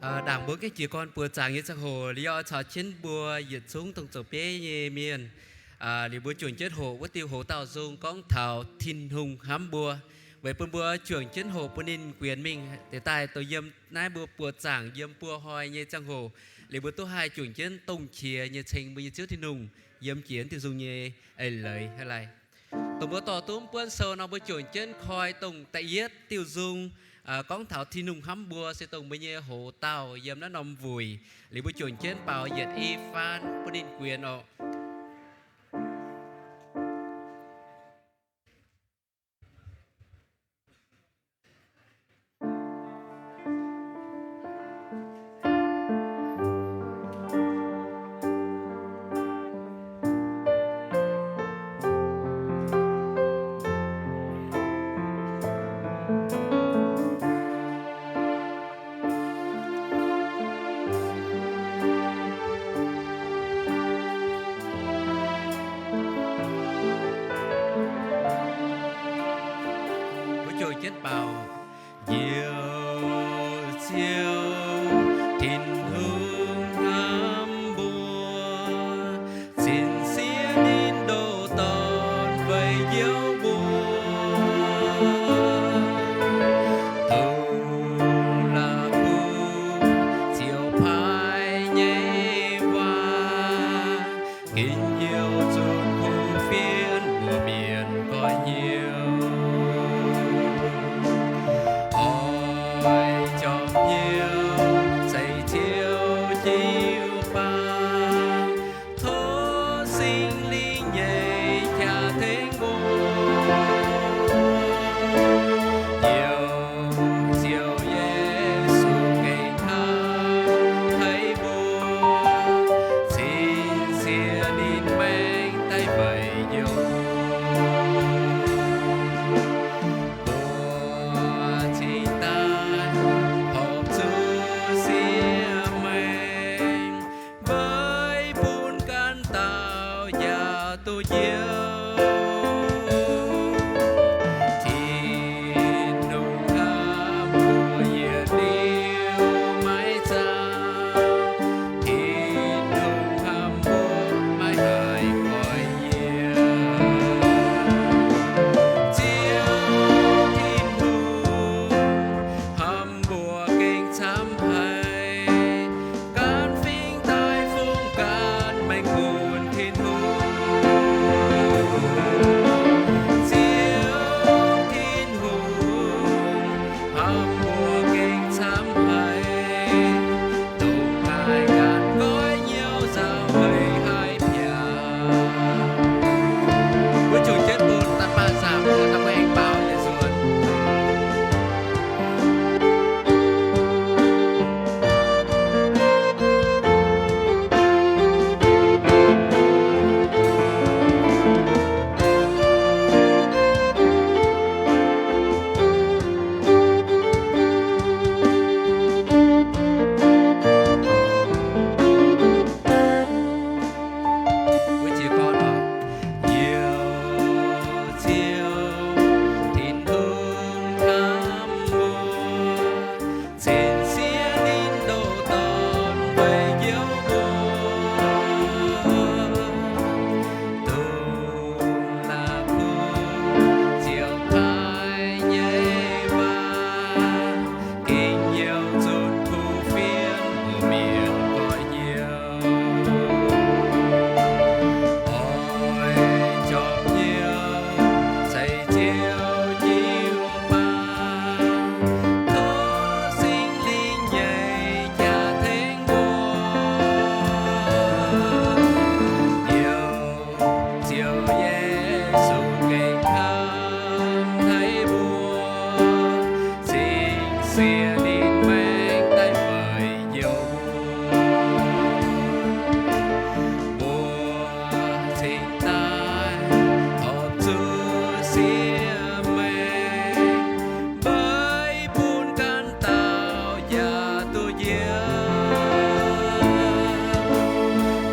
Đảng bố cái chỉ con bùa chẳng như chắc hồ lý do cho chiến bùa diệt xuống tổng số bé như miền lý bùa chuyển chết hồ với tiêu hồ tàu dung con thảo thiên hùng hám bùa với bùa chuyển chết hồ bùa nên quyền mình để tài tôi dâm nái bùa chẳng dâm bùa hoi như chẳng hồ lý bùa tôi hai chuyển chết tông chia như thành như trước thiên hùng dâm chiến thì dùng như ấy lời hay lại tổng bữa tỏ túm bữa sơ nó bữa chuyển trên khoi tổng tại yết tiêu dung con thảo thiên nung hắm bùa sẽ tổng bây giờ hồ tàu dầm nó nằm vùi lý bữa chuyển trên bảo yết y phan bữa đến quyền ọ bữa chuyển trên bảo diều diều thiên hương hám bùa xin xía đến đồ tòn vầy diêu bùa thùng là bùa chiều phai nhẹ hoa kinh nhiều chốn khu phiên bùa biển coi nhiều ôi chọc nhiều xây chiều chiều ba thố sinh linh nhảy cha thênh buồn nhiều chiều Giêsu ngày tháng thấy buồn xin xia đến mang tay vầy nhiều tôi yêu thì nung thắm mùa nhiệt điêu mãi xa thì nung thắm mùa mãi hời cõi nhiều chiếu thiên hùng hầm bùa kinh sám hay can phinh tai phung can mệnh buồn thiên hùng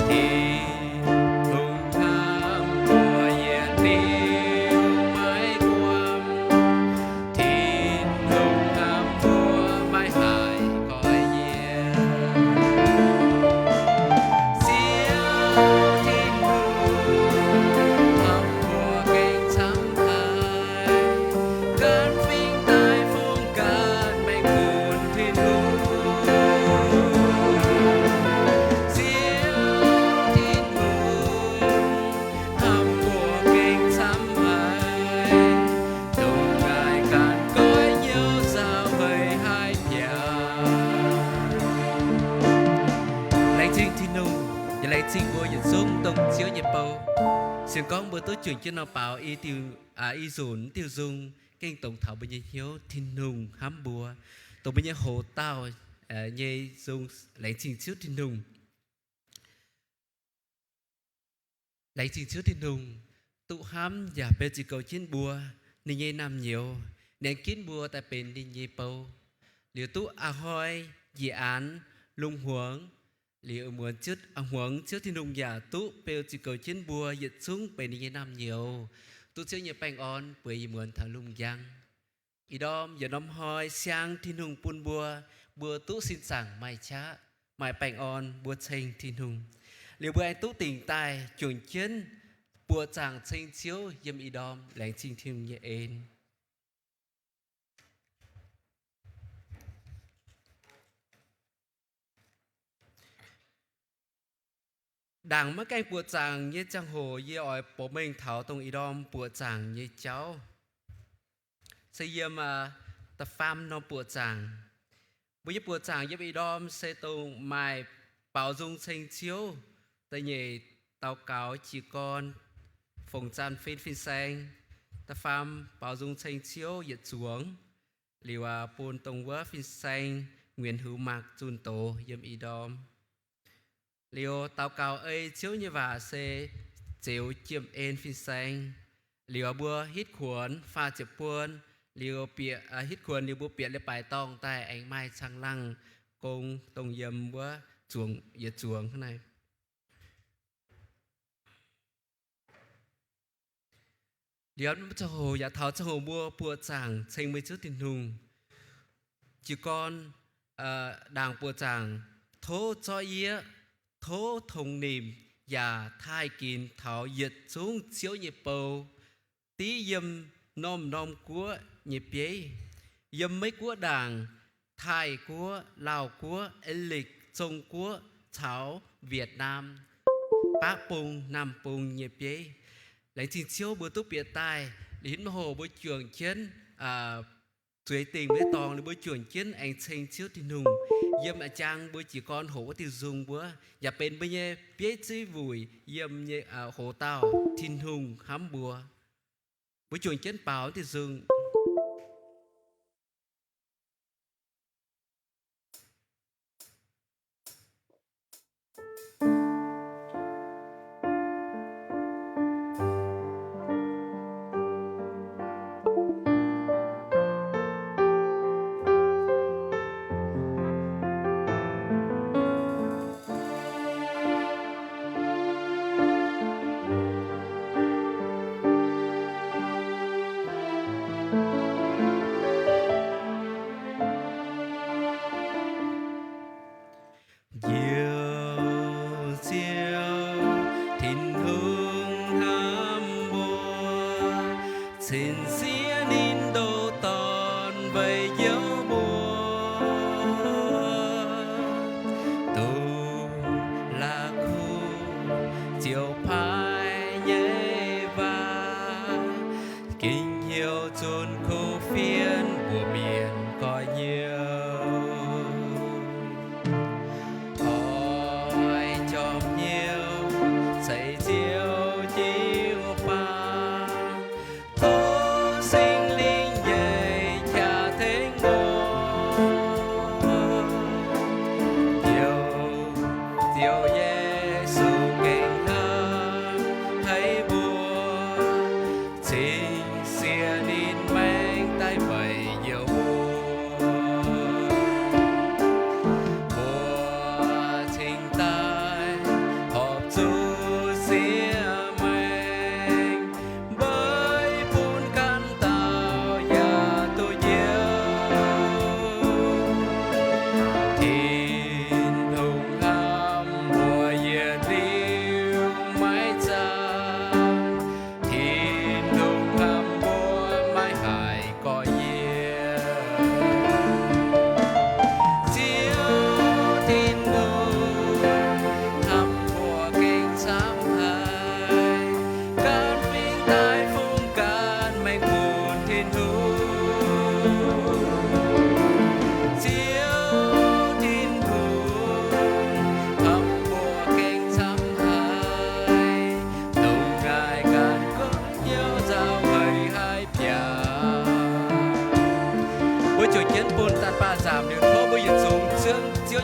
thì hùng tham mùa bầu xin con bữa tối chuyển cho nó bảo y tiêu y dồn tiêu dung kinh tổng thảo bây giờ hiếu thiên hùng hám bùa tổng bây giờ hồ tao nhê dung lấy trình chiếu thiên hùng lấy trình chiếu thiên hùng tụ hám và bê chỉ cầu chiến bùa nên nhê nam nhiều nên kiến bùa tại bên đi nhê bầu liệu tụ hoi dự án lung huống liệu muốn chút huống trước thiên hùng giả tụ bê chỉ cầu chiến bùa dịch xuống bên đi nhê nam nhiều tụ chưa nhẹ bành on bởi muốn thằng lung giang ý đom giờ đom hoi sang thiên hùng pun bùa bùa tụ xin sảng mai chá mai bành on bùa chênh thiên hùng liệu bữa anh tụ tình tài chuẩn chiến bùa chàng chênh chiếu yếm ý đom lãnh trình thiên nhẹ ên đảng mất cái bùa chàng như trang hồ như ỏi bộ mình thảo tông ý đom bùa chàng như cháu xây yếm ta pham nó bùa chàng bây giờ bùa chàng yếm ý đom xây tông mai bảo dung chênh chiếu tại nhẹ tàu cáo chỉ con phòng chan phên phên xanh ta pham bảo dung chênh chiếu yết xuống liều bồn tông vỡ phên xanh nguyên hữu mạc chun tổ yếm ý đom liều tàu cáo ấy chiếu như vả xe chiếu chiếm ên phên xanh liều bùa hít khuẩn pha chụp buôn liều bịa hít khuẩn liều bùa bịa lên bài tông tại anh mai sang lăng công tông yếm bùa chuồng yết chuồng thế này liều nó cho hồ giả thảo cho hồ bùa bùa chàng chênh mấy chữ tiền hùng chỉ con đàng bùa chàng thố cho yế thố thông niệm và thai kín thảo yết xuống chiếu nhịp bầu tí yếm nôm nôm của nhịp bế yếm mấy của đảng Thái của Lào của lịch Trung của Thảo Việt Nam Bắc Bùng Nam Bùng nhịp bế lấy trình chiếu bữa túc biệt tài đến hồ bữa trường chiến thuế tình với tòng để bữa trường chiến anh chênh chiếu thiên hùng yếm trang bữa chỉ con hồ tiêu dùng bữa và bên bây giờ biết chữ vùi yếm như hồ tàu thiên hùng hám bùa bữa trường chiến bảo thì dùng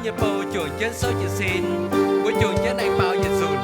như bầu chuột chân sâu chỉ xin với chuột chân anh bao nhiêu dùn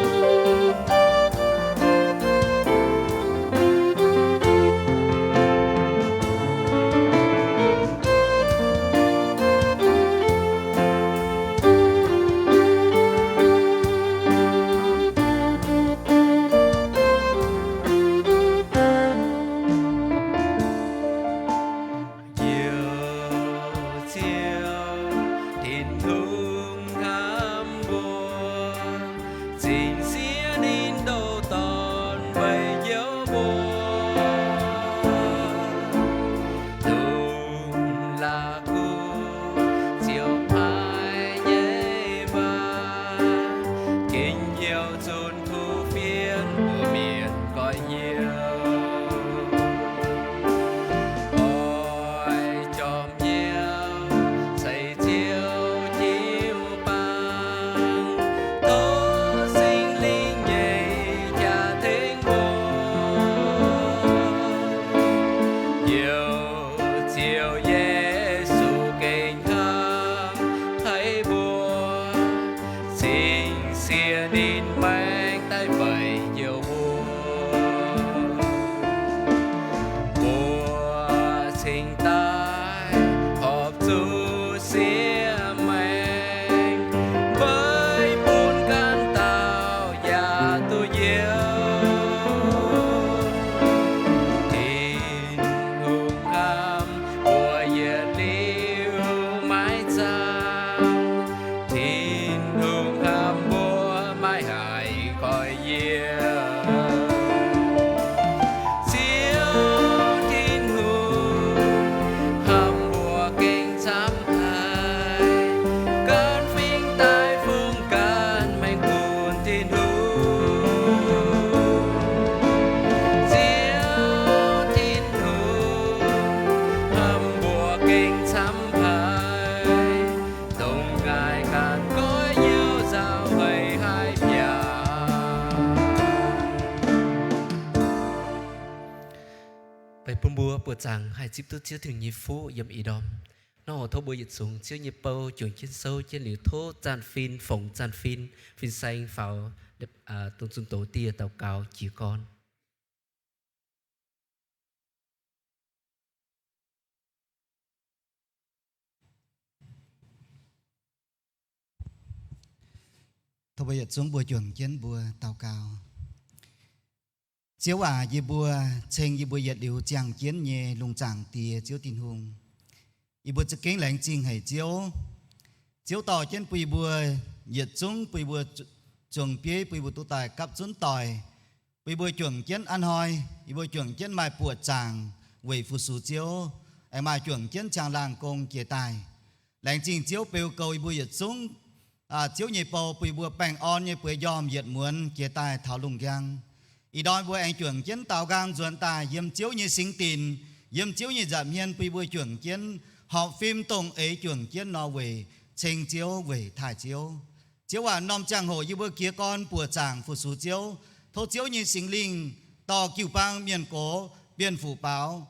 rằng hai chip tốt chiếu thường nhịp phố dâm ý đom nó hồ thô bơi dịch xuống chiếu nhịp bầu chuyển trên sâu trên liều thô tràn phim phồng tràn phim phim xanh pháo tôn xuân tổ tia tàu cao chỉ con thô bơi dịch xuống bùa chuyển trên bùa tàu cao chiếu gì bùa trên gì bùa dịch điều chàng chiến nhẹ lùng chàng tìa chiếu tin hùng y bùa kính lạnh chinh hay chiếu tỏi trên bùi bùa dịch xuống bùi bùa chuẩn phía bùi bùa tu tài cặp xuống tỏi bùi bùa chuẩn chiến ăn hoi y bùa chuẩn chiến mai bùa chàng về phụ số chiếu ai mai chuẩn chiến chàng làng công kia tài lạnh chinh chiếu bèo cầu y bùa dịch xuống chiếu nhịp bầu bùi bùa bèn on như bùa dòm dịch muốn kia tài thảo lùng giang ý đôi bùa anh chuẩn chiến tàu gang duẩn tài yếm chiếu như sinh tin yếm chiếu như giảm hiên bùi bùa chuẩn chiến họ phim tổng ấy chuẩn chiến nó về trình chiếu về thải chiếu nôm chàng hồ như bữa kia con bùa chàng phụ số chiếu thô chiếu như sinh linh to cửu bang miền cố biên phủ báo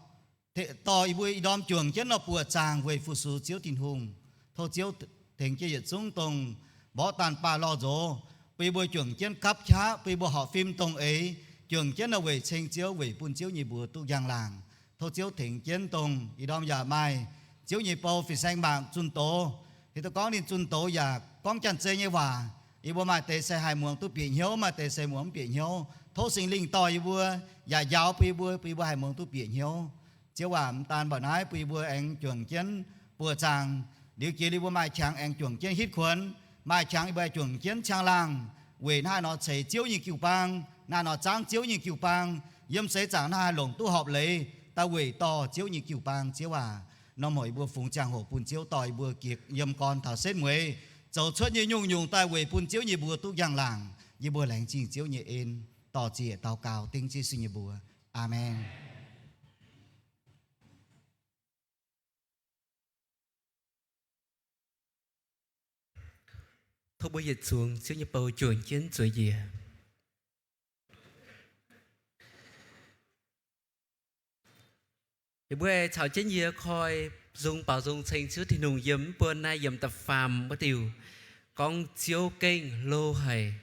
to ý bùi đom chuẩn chiến nó bùa chàng về phụ số chiếu tin hùng thô chiếu thành kia dịch xuống tông bỏ tàn pa lo dỗ bùi bùi chuẩn chiến cấp chá bùi bùa họ phim tổng ấy chuẩn chiến nó về trình chiếu về buôn chiếu như bùa tu giang làng thô chiếu thành chiến tông ý đom giả mai chiếu nhị bầu phi xanh bảng chun tố thì tôi có nên chun tố và con chân chơi như hòa ý bố mai tê xe hai muỗng tu biển hiếu mà tê xe muỗng biển hiếu thô sinh linh to ý bùa và giáo pi bùa hai muỗng tu biển hiếu chiếu hòa tan bảo nói pi bùa anh chuẩn chiến bùa chàng điều kia đi bùa mai chàng anh chuẩn chiến hít khuẩn mai chàng ý bùa chuẩn chiến chàng làng về hai nó xây chiếu như kiều bang na nó trắng chiếu như kiều bang yếm xây chẳng hai lồng tu họp lấy ta về to chiếu như kiều bang chiếu hòa nó mỗi bữa phụng chàng hổ bùn chiếu tỏi bữa kiệt yếm con thảo xét muối dầu xuất như nhung tai về bùn chiếu như bữa tu giang làng như bữa lành chinh chiếu như ên tỏ chỉ tàu cao tinh chi sinh như bữa amen thô bơi dịch xuống chiếu như bầu chuyển chiến rồi gì bữa chào chiến gì coi dùng bảo dùng thành chữ thì nùng yếm bữa nay yếm tập phàm bất tiêu con chiếu kênh lô hầy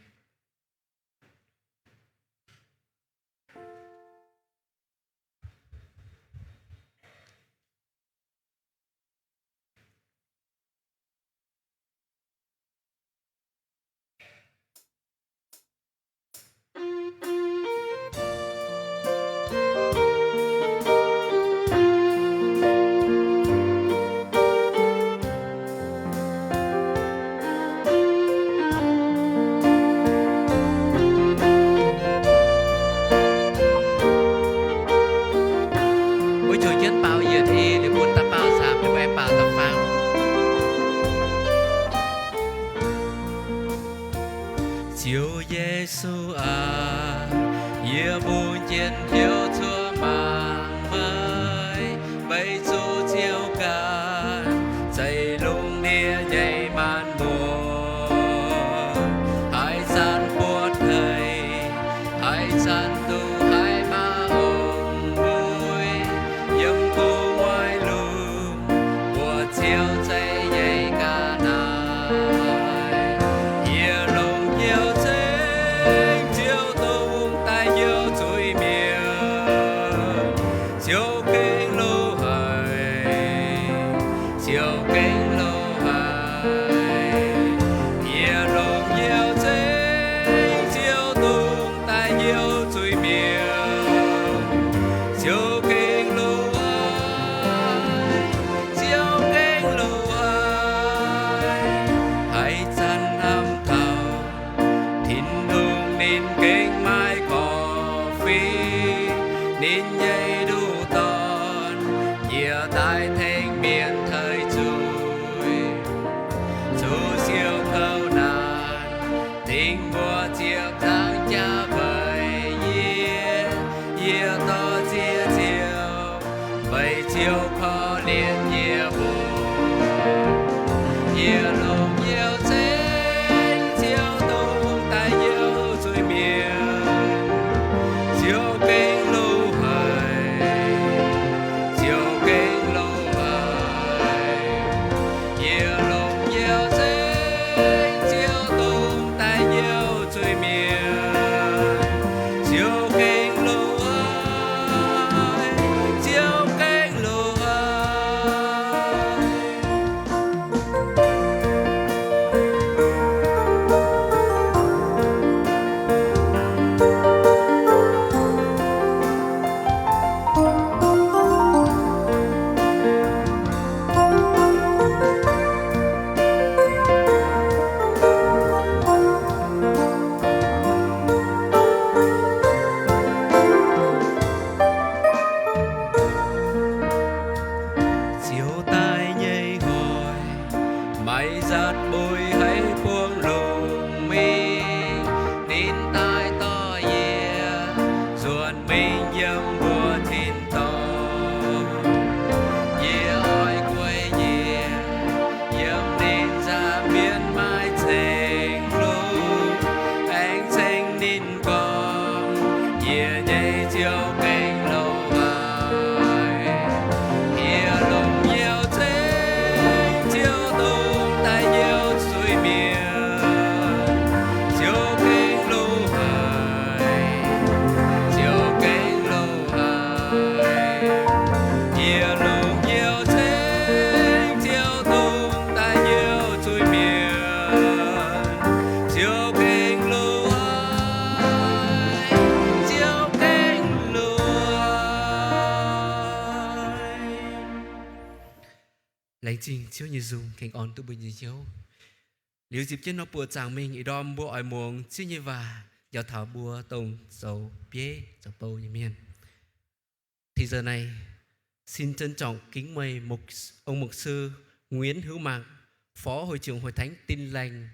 bữa chủ nhân bảo giờ thì để buôn tập bảo giảm để về bảo tập phàm chiếu Giêsu à ia buồn trên thiếu thua màng mới bây dù chiếu cả dày lung nia nhảy màn mùa hai gian buốt thầy hai gian tu hai ma hồng vui yếm cô ngoài lùm của chiếu dày nhảy cả nài ia lung yêu chính chiếu tung tai yêu chui miệng chiếu kinh lô hài chiếu kinh lô hài ia lung yêu chính chiếu tung tai yêu chui miệng chiếu kinh lô hài chiếu kinh lô hài hãy chăn âm thầm thìn hương nên kinh mai cỏ phi nên nhây đủ tòn nhìa tai thanh miền thời chui chú siêu khâu nàn tình mùa chiếc tháng cha bầy yê to chia chiều bầy chiều khó liền nhìa buồn yê lông yêu chính chiều tung tai yêu chui miệng chiều kinh lô hài chiều kinh lô hài yê lông yêu chính chiều tung tai yêu chui miệng chiều kinh lô hài chiều kinh lô hài chiều tai nhây hồi mây giật bụi hay buông lùng mi nín tai to yeah ruột mình yếm bùa thìn to yeah oi quay yeah yếm nên ra miền mai thành lung anh xanh nín con yeah nhây chiều cánh lâu hài yeah lùng yêu chính chiều tung tai yêu chui miệng chiều kinh lô hài chiều kinh lô hài yeah lùng yêu chính chiều tung tai yêu chui miệng chiều kinh lô hài chiều kinh lô hài lấy trình chiếu như dùng cảnh on tu bình như chiếu liều dịp trên nó bùa chàng mình ý đom bùa ỏi muồng chiếu như và giáo thảo bùa tông dầu bế dầu bầu như miền thì giờ này xin trân trọng kính mời ông mục sư Nguyễn Hữu Mạc, phó hội trưởng hội thánh Tin Lành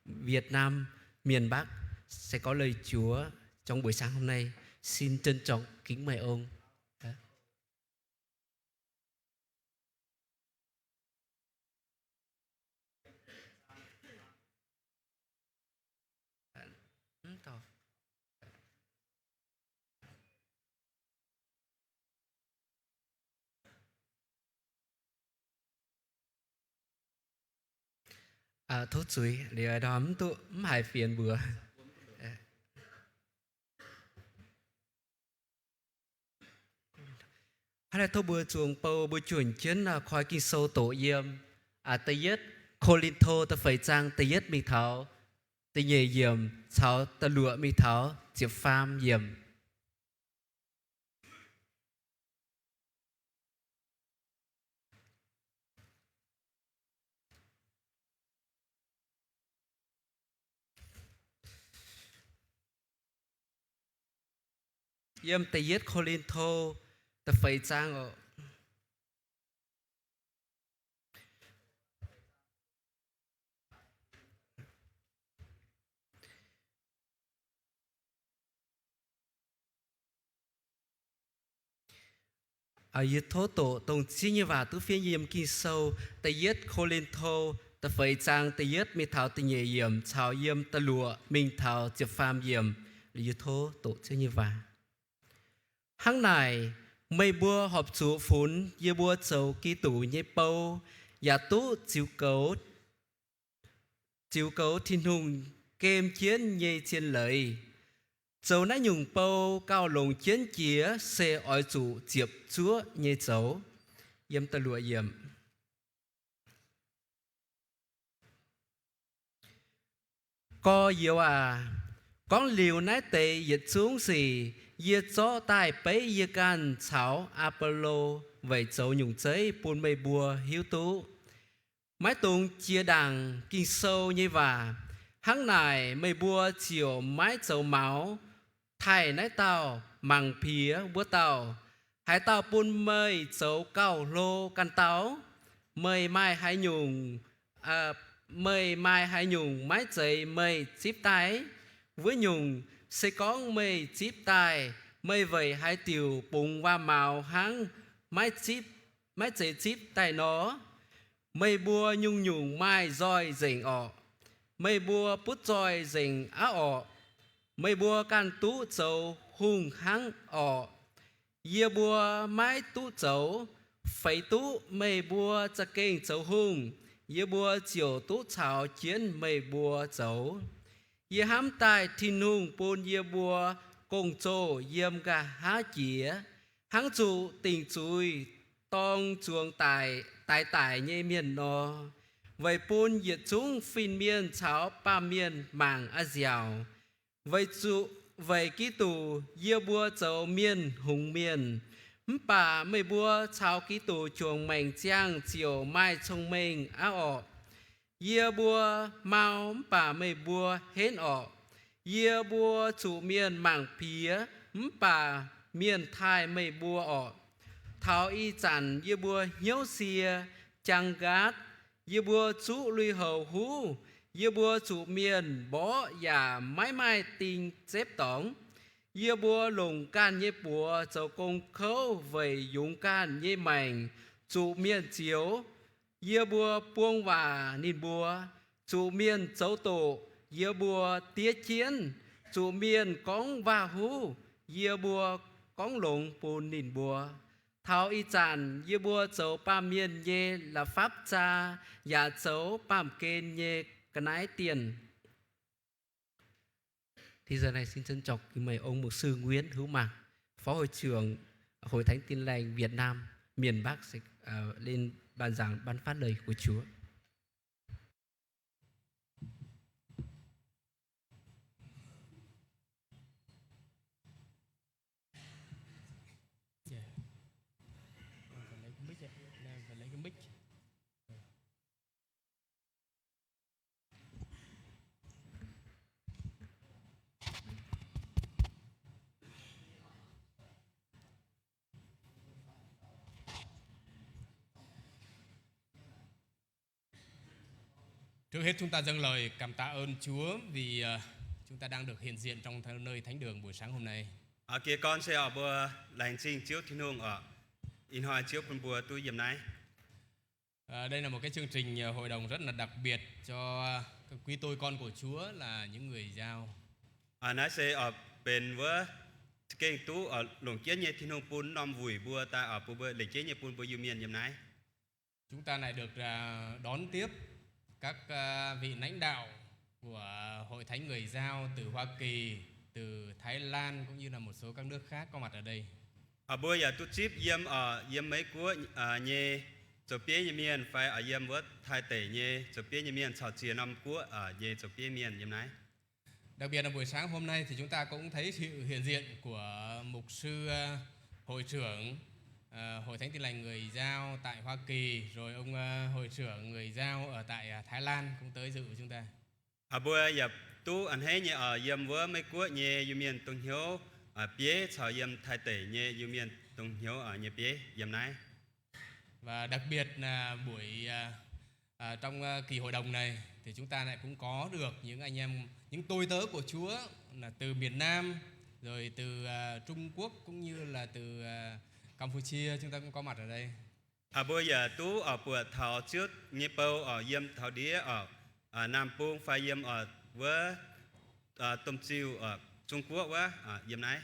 Việt Nam miền Bắc sẽ có lời Chúa trong buổi sáng hôm nay. Xin trân trọng kính mời ông. thốt suy để đóm tụ hải phiền bữa hay là thô bữa chuồng bầu bữa chuẩn chiến là khói kinh sâu tổ yếm tây yết Corinto ta phải trang tây yết mi tháo tây nhẹ yếm cháu ta lụa mi tháo diệp pham yếm yếm tây yết Corinto ta phải trang ở yết thô tổ tổng chi như và tu phiên yếm kinh sâu tây yết Corinto ta phải trang tây yết mi tháo tây nhẹ yếm cháu yếm ta lụa mình tháo diệp pham yếm yết thô tổ chi như và hăng này mây bua họp chủ phún yê bua châu ký tủ nhê bâu giả tú chiếu cấu thiên hùng kem chiến nhê chiến lợi châu nãy nhung bâu cao lồng chiến chía xe ỏi chủ diệp chúa nhê châu yếm ta lụa yếm có yếu con liều nãy tệ dịch xuống gì yết gió tai bấy yết gan cháo Apollo vậy châu nhung chế bùn mây bùa hiếu tú mái tung chia đằng kinh sâu như và hăng này mây bùa chiều mái châu máu thầy nãy tàu mằng phía búa tàu hai tàu bùn mây châu cao lô căn táo mây mai hai nhung mây mai hai nhung mái dậy mây chip tái với nhung sẽ có mây chip tai mây vậy hai tiểu bùng và màu háng mái dậy chip tai nó mây bùa nhung nhung mai roi rình ọ mây bùa bút roi rình á ọ mây bùa can tú châu hung hăng ọ yê bùa mái tú châu phải tú mây bùa cha kênh châu hung yê bùa chiều tú chào chiến mây bùa châu yê hám tai thiên hung bồn yê bùa công châu yêm gà há chía háng trụ tình chui tông chuông tài nhê miền nó vậy bồn yết chúng phìn miên cháo ba miên màng á dẻo vậy ký tù yê bùa châu miên hùng miên bà mây bùa cháo ký tù chuồng mảnh chiang chiều mai trông mình á ọ yê bùa mau bà mây bùa hến ọ yê bùa chủ miên mảng phía bà miên thai mây bùa ọ tháo y chản yê bùa hiếu xìa chăng gát yê bùa chủ lùi hầu hú yê bùa chủ miên bó và mãi mai tình xếp tổng yê bùa lùng can yê bùa châu công khấu vầy dũng can yê mảnh chủ miên chiếu yê bùa buông và nín bùa chủ miên châu tổ yê bùa tía chiến chủ miên cóng và hú yê bùa cóng lùng bùn nín bùa tháo y chản yê bùa châu ba miên nhê là pháp cha và châu bàm kên nhê cái nái tiền. Thì giờ này xin trân trọng kính mời ông mục sư Nguyễn Hữu Mạc, Phó Hội trưởng Hội Thánh Tin Lành Việt Nam miền Bắc sẽ lên ban giảng ban phát lời của Chúa. Trước hết chúng ta dâng lời cảm tạ ơn Chúa vì chúng ta đang được hiện diện trong nơi thánh đường buổi sáng hôm nay. Kia con sẽ ở bữa lành trình chiếu thiên hương ở in hoa chiếu phần bùa tôi dìm này. Đây là một cái chương trình hội đồng rất là đặc biệt cho các quý tôi con của Chúa là những người giao. Nó sẽ ở bên với kênh tú ở lồng chiến như thiên hương pun nom vùi bùa ta ở bùa lịch chiến như pun bùa dùm miền dìm này. Chúng ta lại được đón tiếp các vị lãnh đạo của Hội Thánh Người Dao từ Hoa Kỳ, từ Thái Lan cũng như là một số các nước khác có mặt ở đây. Bữa giờ tu chip yếm mấy của nhé cho phía như miền phải ở yếm vớt thay tể nhé cho phía như miền chào chia năm của nhé cho phía miền yếm này. Đặc biệt là buổi sáng hôm nay thì chúng ta cũng thấy sự hiện diện của mục sư hội trưởng Hội Thánh Tin Lành Người Dao tại Hoa Kỳ, rồi ông hội trưởng Người Dao ở tại Thái Lan cũng tới dự chúng ta. Bữa giờ tu anh thấy nhé yếm vớt mấy của nhé như miền tung hiếu phía chào yếm thay tể nhé như miền tung hiếu nhé phía yếm này. Và đặc biệt là buổi trong kỳ hội đồng này thì chúng ta lại cũng có được những anh em, những tôi tớ của Chúa là từ miền Nam, rồi từ Trung Quốc cũng như là từ Campuchia, chúng ta cũng có mặt ở đây. Bây giờ tú ở bữa thảo trước nghe bao ở yếm thảo đĩa ở Nam Pung phải yếm ở với Tôm Chiêu ở Trung Quốc quá yếm này.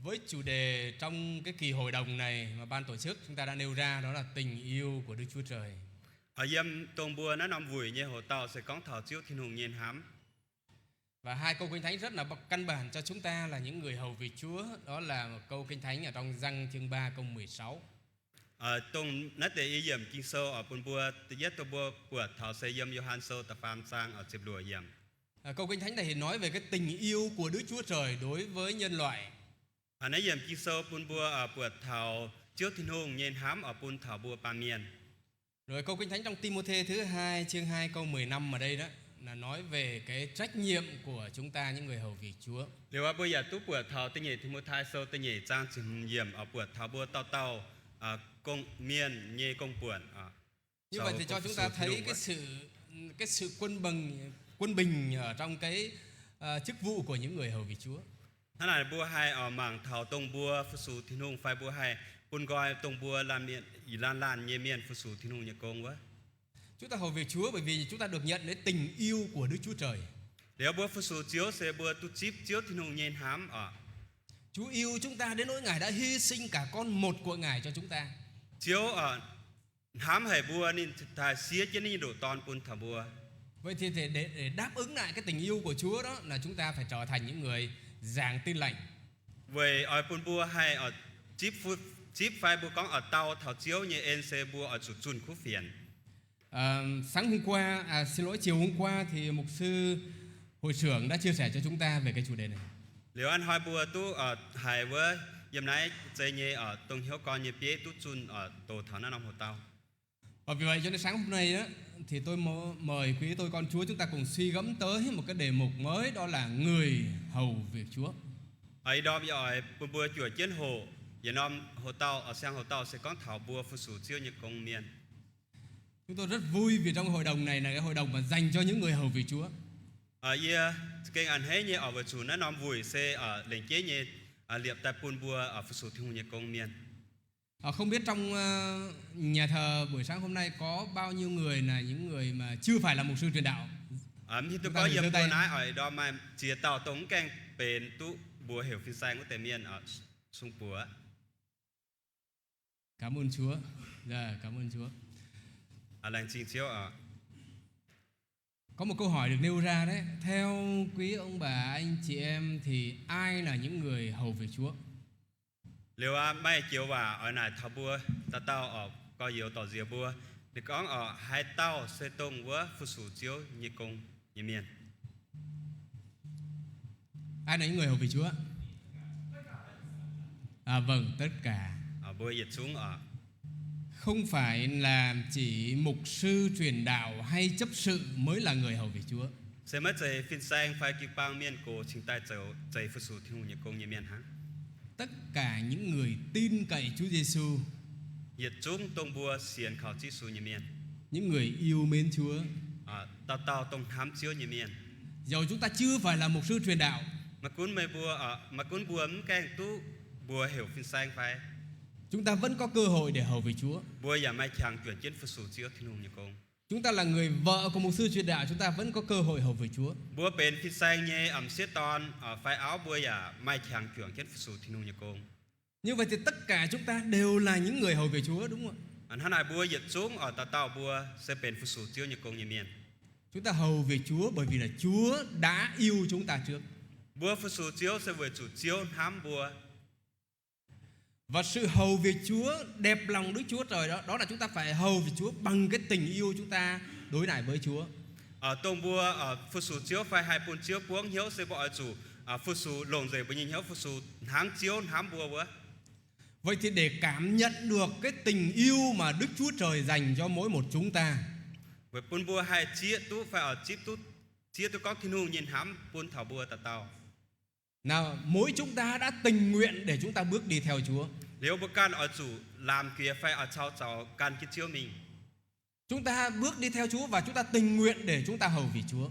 Với chủ đề trong cái kỳ hội đồng này mà ban tổ chức chúng ta đã nêu ra, đó là tình yêu của Đức Chúa Trời. Ở yếm tông bùa nó nằm vùi như hồ tàu sẽ có thảo chiếu thiên hùng nhiên hám. Và hai câu kinh thánh rất là căn bản cho chúng ta là những người hầu việc Chúa. Đó là một câu kinh thánh ở trong Răng chương 3 câu 16. Tông nó để ý yếm kinh sâu ở bùn bùa tự nhất tông bùa bùa thảo sẽ yếm Yohan sâu tập phàm sang ở chịp lùa yếm. Câu kinh thánh này thì nói về cái tình yêu của Đức Chúa Trời đối với nhân loại. Nó yếm kinh sâu bùn bùa ở bùa thảo chiếu thiên hùng nhiên hám ở bùn thảo bùa ba miền. Rồi câu kinh thánh trong Timôthê thứ 2 chương 2 câu 15 ở đây đó là nói về cái trách nhiệm của chúng ta những người hầu việc Chúa. Nếu bây giờ tú bùa thảo tên nhị Timôthê sâu tên nhị trang chìm yếm ở bùa thảo bùa tàu tàu công miền nhê công buồn. Như vậy thì cho chúng ta thấy cái sự quân bình ở trong cái chức vụ của những người hầu việc Chúa. Thế này bùa hai ở mảng thảo tông bùa phụ sù thiên hùng phải bùa hai bùn gọi tông bùa lan miền lan nhê miền phụ sù thiên hùng nhật công quá. Chúng ta hầu việc Chúa bởi vì chúng ta được nhận đến tình yêu của Đức Chúa Trời. Nếu bùa phụ sù chiếu sẽ bùa tu chip chiếu thiên hùng nhên hám Chúa yêu chúng ta đến nỗi Ngài đã hy sinh cả con một của Ngài cho chúng ta. chiếu hám hay bùa nên thà xía trên nên đổ toàn bùn thả bùa. Vậy thì để đáp ứng lại cái tình yêu của Chúa đó là chúng ta phải trở thành những người giảng tin lành. Về ở bùn bùa hay ở chip phải bùa con ở tàu thảo chiếu như en xe bùa ở chủ chun khu phiền. Sáng hôm qua, chiều hôm qua thì mục sư hội trưởng đã chia sẻ cho chúng ta về cái chủ đề này. Nếu anh hỏi bùa tu ở hải với yếm này dây nhé ở tông hiếu con như bế tu chun ở tổ thảo nó nằm hồ tàu. Và vì vậy cho nên sáng hôm nay đó, thì tôi mời quý tôi con Chúa chúng ta cùng suy gẫm tới một cái đề mục mới, đó là người hầu việc Chúa. Ở đó bây giờ bùa bùa chuột chiến hồ, giờ năm hồ tàu ở sang hồ tàu sẽ có thảo bùa phụ sù chiếu như công miền. Chúng tôi rất vui vì trong hội đồng này là cái hội đồng mà dành cho những người hầu việc Chúa. Ở cái anh hết như ở vừa chủ nó nằm vui xe ở lệnh chế như liệp tại bùn bùa ở phụ sù thiên hùng như công miền. Không biết trong nhà thờ buổi sáng hôm nay có bao nhiêu người là những người mà chưa phải là mục sư truyền đạo. Thì tôi có dịp bùa nãy ở đó mà chỉ tàu tống keng bền tu bùa hiểu phi sang của tề miền ở xung bùa. Cảm ơn Chúa. Dạ, cảm ơn Chúa. Lành trình chiếu Có một câu hỏi được nêu ra đấy. Theo quý ông bà anh chị em thì ai là những người hầu việc Chúa? Nếu mai chiếu vào ở này thảo bùa ta tao ở có yếu tỏ diệu bùa thì có ở hai tao sẽ tông với phụ sù chiếu như công như miền. Ai là những người hầu việc Chúa? Vâng, tất cả. Ở bùa dịch xuống Không phải là chỉ mục sư truyền đạo hay chấp sự mới là người hầu việc Chúa. sẽ mất giày phiên sang phải kịp bao miền cổ chính tay giày phụ sù thiên hùng như công như miền hả? Tất cả những người tin cậy Chúa Giêsu, Dịch chúng tông bùa xiên khảo chí su như miền. những người yêu mến Chúa. Tao tông thám chiếu như miền. Dầu chúng ta chưa phải là mục sư truyền đạo, Mà cuốn mê bùa mà cuốn bùa cái tú bùa hiểu phiên sang phải chúng ta vẫn có cơ hội để hầu việc Chúa. bùa giả mai chàng chuyển chiến phụ sù chiếu thiên hùng như công. Chúng ta là người vợ của mục sư truyền đạo, chúng ta vẫn có cơ hội hầu việc Chúa. Bùa bền phiên sang nhé xiết toàn phải áo bùa giả mai chàng chuyển chiến phụ sù thiên hùng như công. Như vậy thì tất cả chúng ta đều là những người hầu việc Chúa, đúng không ạ? hắn ai bùa giật xuống ở ta tàu bùa sẽเป็นphụ sự chiếu như công như miền. Chúng ta hầu việc Chúa bởi vì là Chúa đã yêu chúng ta trước. Bùa phụ sự chiếu sẽ về chủ chiếu hám bùa. Và sự hầu việc Chúa đẹp lòng Đức Chúa Trời đó là chúng ta phải hầu việc Chúa bằng cái tình yêu chúng ta đối lại với Chúa. Ở tông bùa ở phụ sự chiếu phải hai pun chiếu buông hiếu sẽ bỏ chủ phụ sự lồng dày với nhìn hiếu phụ sự hám chiếu hám bùa bùa. Vậy thì để cảm nhận được cái tình yêu mà Đức Chúa Trời dành cho mỗi một chúng ta, với pun bùa hai chia tú phải ở chip tú chia tú có thiên hùng nhìn hám pun thảo bùa ta tàu. nào mỗi chúng ta đã tình nguyện để chúng ta bước đi theo Chúa. Nếu bữa can ở chủ làm kia phải ở cháu cháu can cái chiếu mình. Chúng ta bước đi theo Chúa và chúng ta tình nguyện để chúng ta hầu vì Chúa.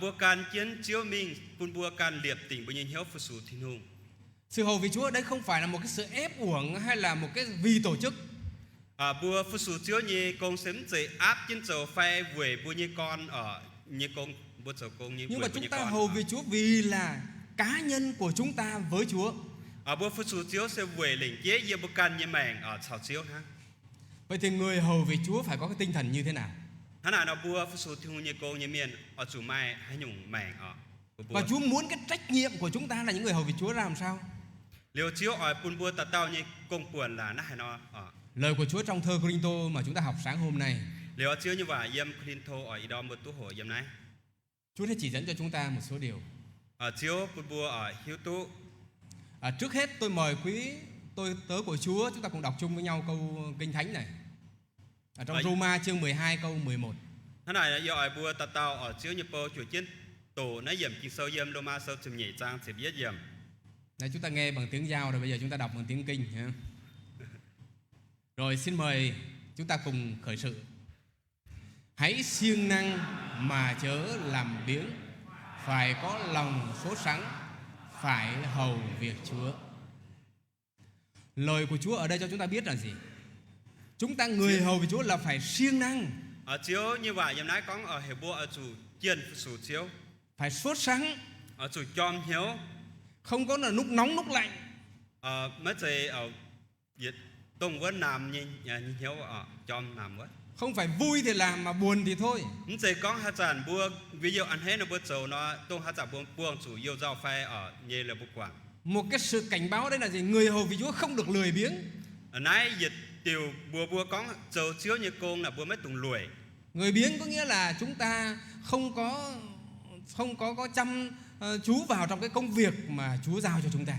Bữa can kiến chiếu mình pun bùa can liệp tỉnh với nhìn hiếu phụ sự thiên hùng. Sự hầu vì Chúa ở đây không phải là một cái sự ép uổng hay là một cái vì tổ chức. Bùa phụ sự chiếu như công sếm dễ áp trên dầu phải về bùa như con ở như công bùa dầu công như. Nhưng mà chúng ta hầu vì Chúa vì là cá nhân của chúng ta với Chúa. Bùa phụ sự chiếu sẽ về lĩnh chế như bữa can như mảng ở chảo chiếu ha. Vậy thì người hầu vì Chúa phải có cái tinh thần như thế nào? Hắn nào bùa phụ sự thiên hùng như công như miền ở chủ mai hay nhung mảng ở. Và Chúa muốn cái trách nhiệm của chúng ta là những người hầu vì Chúa ra làm sao? Liều chiếu ở pun bùa ta tao như công buồn là nó hay nó ở. Lời của Chúa trong thơ Cô-rinh-tô mà chúng ta học sáng hôm nay, Liều chiếu như vậy yếm Cô-rinh-tô ở đó một tú hộ yếm này. Chúa sẽ chỉ dẫn cho chúng ta một số điều. Ở chiếu pun bùa ở hiếu tú. Trước hết tôi mời quý tôi tớ của Chúa chúng ta cùng đọc chung với nhau câu Kinh Thánh này. Ở trong Roma chương 12 câu 11. Hắn này là do ở bùa ta tao ở chiếu như bùa chủ chiến tổ nó yếm kinh sâu yếm Roma sâu chùm nhảy trang sẽ biết yếm. Đấy, chúng ta nghe bằng tiếng Dao rồi bây giờ chúng ta đọc bằng tiếng Kinh ha. Rồi xin mời chúng ta cùng khởi sự. Hãy siêng năng mà chớ làm biếng, phải có lòng sốt sắng, phải hầu việc Chúa. Lời của Chúa ở đây cho chúng ta biết là gì? Chúng ta người hầu việc Chúa là phải siêng năng. Ở chiếu như vậy yếm nói có ở hệ bùa ở chủ chiến phụ sự chiếu. Phải sốt sắng. Ở chủ chom hiếu. Không có là lúc nóng lúc lạnh. Mất gì ở Việt Tông vẫn làm như hiếu ở chom làm quá. Không phải vui thì làm mà buồn thì thôi. Mất gì có hát giản bùa ví dụ ăn hết nó bùa dầu nó tông hát giản buông chủ yêu rau phai ở như là bùa quảng. Một cái sự cảnh báo đây là gì? Người hầu vì Chúa không được lười biếng. Ở nãy Việt tiểu bùa có dầu chiếu như công là bùa mất tùng lười. Người biếng có nghĩa là chúng ta không có chăm chú vào trong cái công việc mà Chúa giao cho chúng ta.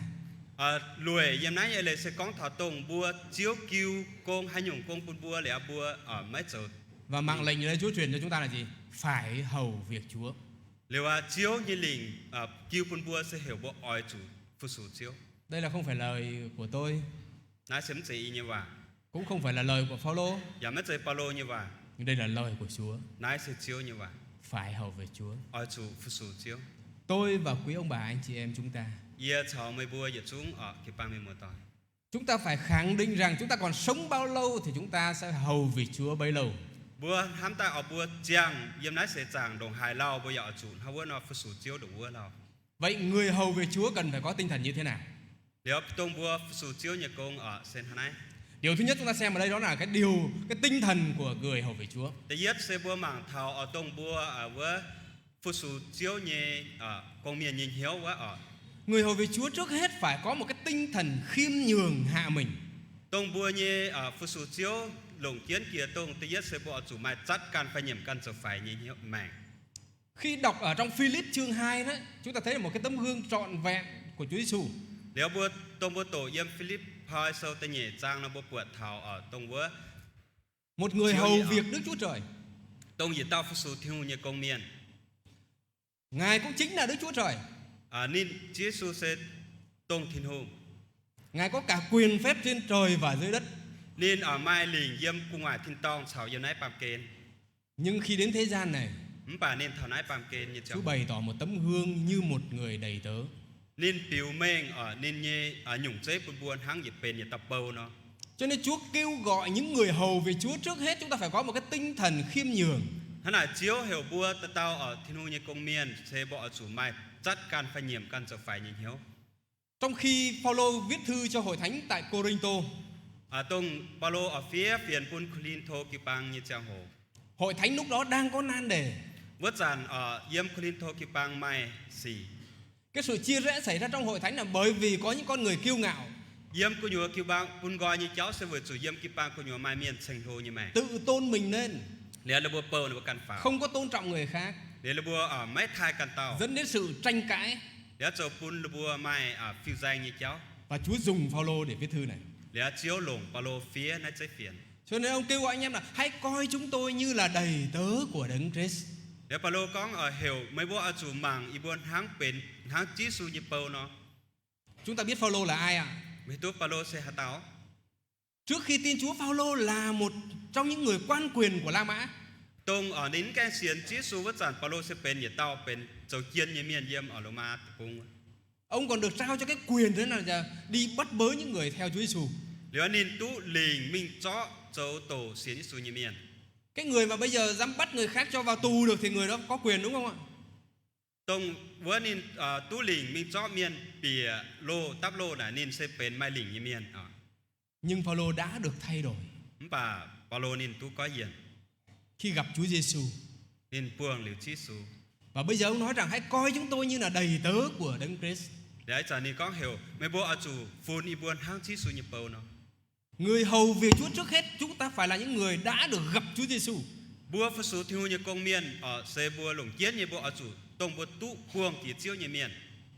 Lười yếm nãy vậy là sẽ có thọ tùng bùa chiếu cứu công hay nhung công bùa lẽ bùa ở mấy dầu. Và mạng lệnh đấy Chúa truyền cho chúng ta là gì? Phải hầu việc Chúa. Liệu chiếu như lình cứu bùa sẽ hiểu bộ ỏi chủ phụ sự chiếu. Đây là không phải lời của tôi. Nãy xếm gì như vậy. Cũng không phải là lời của Phaolô. Dạ mất gì Paulo như vậy. Nhưng đây là lời của Chúa. Nãy sẽ chiếu như vậy. Phải hầu việc Chúa. Ỏi chủ phụ sự chiếu. Tôi và quý ông bà anh chị em chúng ta, Cháu mới bùa dịch xuống ở cái 31 tuổi. chúng ta phải khẳng định rằng chúng ta còn sống bao lâu thì chúng ta sẽ hầu việc Chúa bấy lâu. Bùa hám ta ở bùa chàng yếm nãy sẽ chàng đồng hài lao bùa ở chủ há bùa nó phụ sự chiếu đủ bùa lao. Vậy người hầu việc Chúa cần phải có tinh thần như thế nào? Nếu tông bùa phụ sự chiếu như công ở sen hả này. Điều thứ nhất chúng ta xem ở đây đó là cái tinh thần của người hầu việc Chúa. Thứ nhất sẽ bùa mảng thảo ở tông bùa ở với phụ sự chiếu như công miền nhìn hiếu quá ở. Người hầu việc Chúa trước hết phải có một cái tinh thần khiêm nhường hạ mình. Tông bùa như ở phụ sự chiếu lồng kiến kia tông thứ nhất sẽ bùa chủ mai chắt can phải nhiệm can trở phải nhìn hiếu mảng. Khi đọc ở trong Philip chương 2 đó, chúng ta thấy là một cái tấm gương trọn vẹn của Chúa Giêsu. Nếu bùa tông bùa tổ yếm Philip hai sau tay nhẹ trang nó bùa quật thảo ở tông bùa. Một người hầu việc Đức Chúa Trời. Tông gì tao phụ sự thiêu như công miền. Ngài cũng chính là Đức Chúa Trời. Nên Chúa Giêsu sẽ tông thiên hùng. Ngài có cả quyền phép trên trời và dưới đất. Nên ở mai lình yếm cung ngoài thiên tông xảo yếm nái bàm kên. Nhưng khi đến thế gian này, Bà nên thảo nái bàm kên như Chúa chồng. bày tỏ một tấm gương như một người đầy tớ. Nên biểu mênh ở nên nhé nhủng chế buôn hăng dịp bền như tập bầu nó. Cho nên Chúa kêu gọi những người hầu về Chúa trước hết chúng ta phải có một cái tinh thần khiêm nhường. Hắn là chiếu hiểu bùa ta tao ở thiên hùng như công miền sẽ bỏ chủ mai chắt can phải nhiệm can trở phải nhìn hiếu. Trong khi Phaolô viết thư cho hội thánh tại Cô-rinh-tô, tông Paulo ở phía phiền pun Corinto kỳ bang như chàng hồ Hội thánh lúc đó đang có nan đề. vớt dàn ở yếm Corinto kỳ bang mai xì Cái sự chia rẽ xảy ra trong hội thánh là bởi vì có những con người kiêu ngạo, yếm của nhúa kỳ bang pun gọi như cháu sẽ vượt chủ yếm kỳ bang của nhúa mai miền thành hồ như mày tự tôn mình lên, lẽ là bùa bờ là bùa căn pháo không có tôn trọng người khác, lẽ là bùa ở máy thai căn tàu dẫn đến sự tranh cãi. lẽ cho pun là bùa mai ở phiêu danh như cháu Và Chúa dùng Phaolô để viết thư này. lẽ chiếu lồng Paulo phía nãy trái phiền Cho nên ông kêu gọi anh em là hãy coi chúng tôi như là đầy tớ của Đấng Christ. lẽ Paulo có ở hiểu mấy bùa ở chủ màng y buôn háng bền háng chí su như bầu nó Chúng ta biết Phaolô là ai ạ? vì tôi Paulo sẽ hạ táo Trước khi tin Chúa, Phaolô là một trong những người quan quyền của La Mã. tông ở đến cái xiên chí su vất giản Paulo sẽ bền nhiệt tao bền dầu chiên như miền yếm ở Roma cùng Ông còn được trao cho cái quyền thế là đi bắt bớ những người theo Chúa Giêsu. nếu nên tú lình mình chó dấu tổ xiên chí su như miền Cái người mà bây giờ dám bắt người khác cho vào tù được thì người đó có quyền, đúng không ạ? tông với nên tú lình mình chó miền bìa lô táp lô là nên sẽ bền mai lình như miền Nhưng Phaolô đã được thay đổi bà Paulo nên tú có hiền khi gặp Chúa Giêsu. nên buông liều chí su Và bây giờ ông nói rằng hãy coi chúng tôi như là đầy tớ của Đấng Christ. để cho nên có hiểu mấy bố ở chủ phun y buôn háng chí su như bầu nó Người hầu việc Chúa trước hết chúng ta phải là những người đã được gặp Chúa Giêsu. bùa phật số thiêu như công miền ở xe bùa lồng kiến như bố ở chủ tông bùa tú buông kỳ chiếu như miền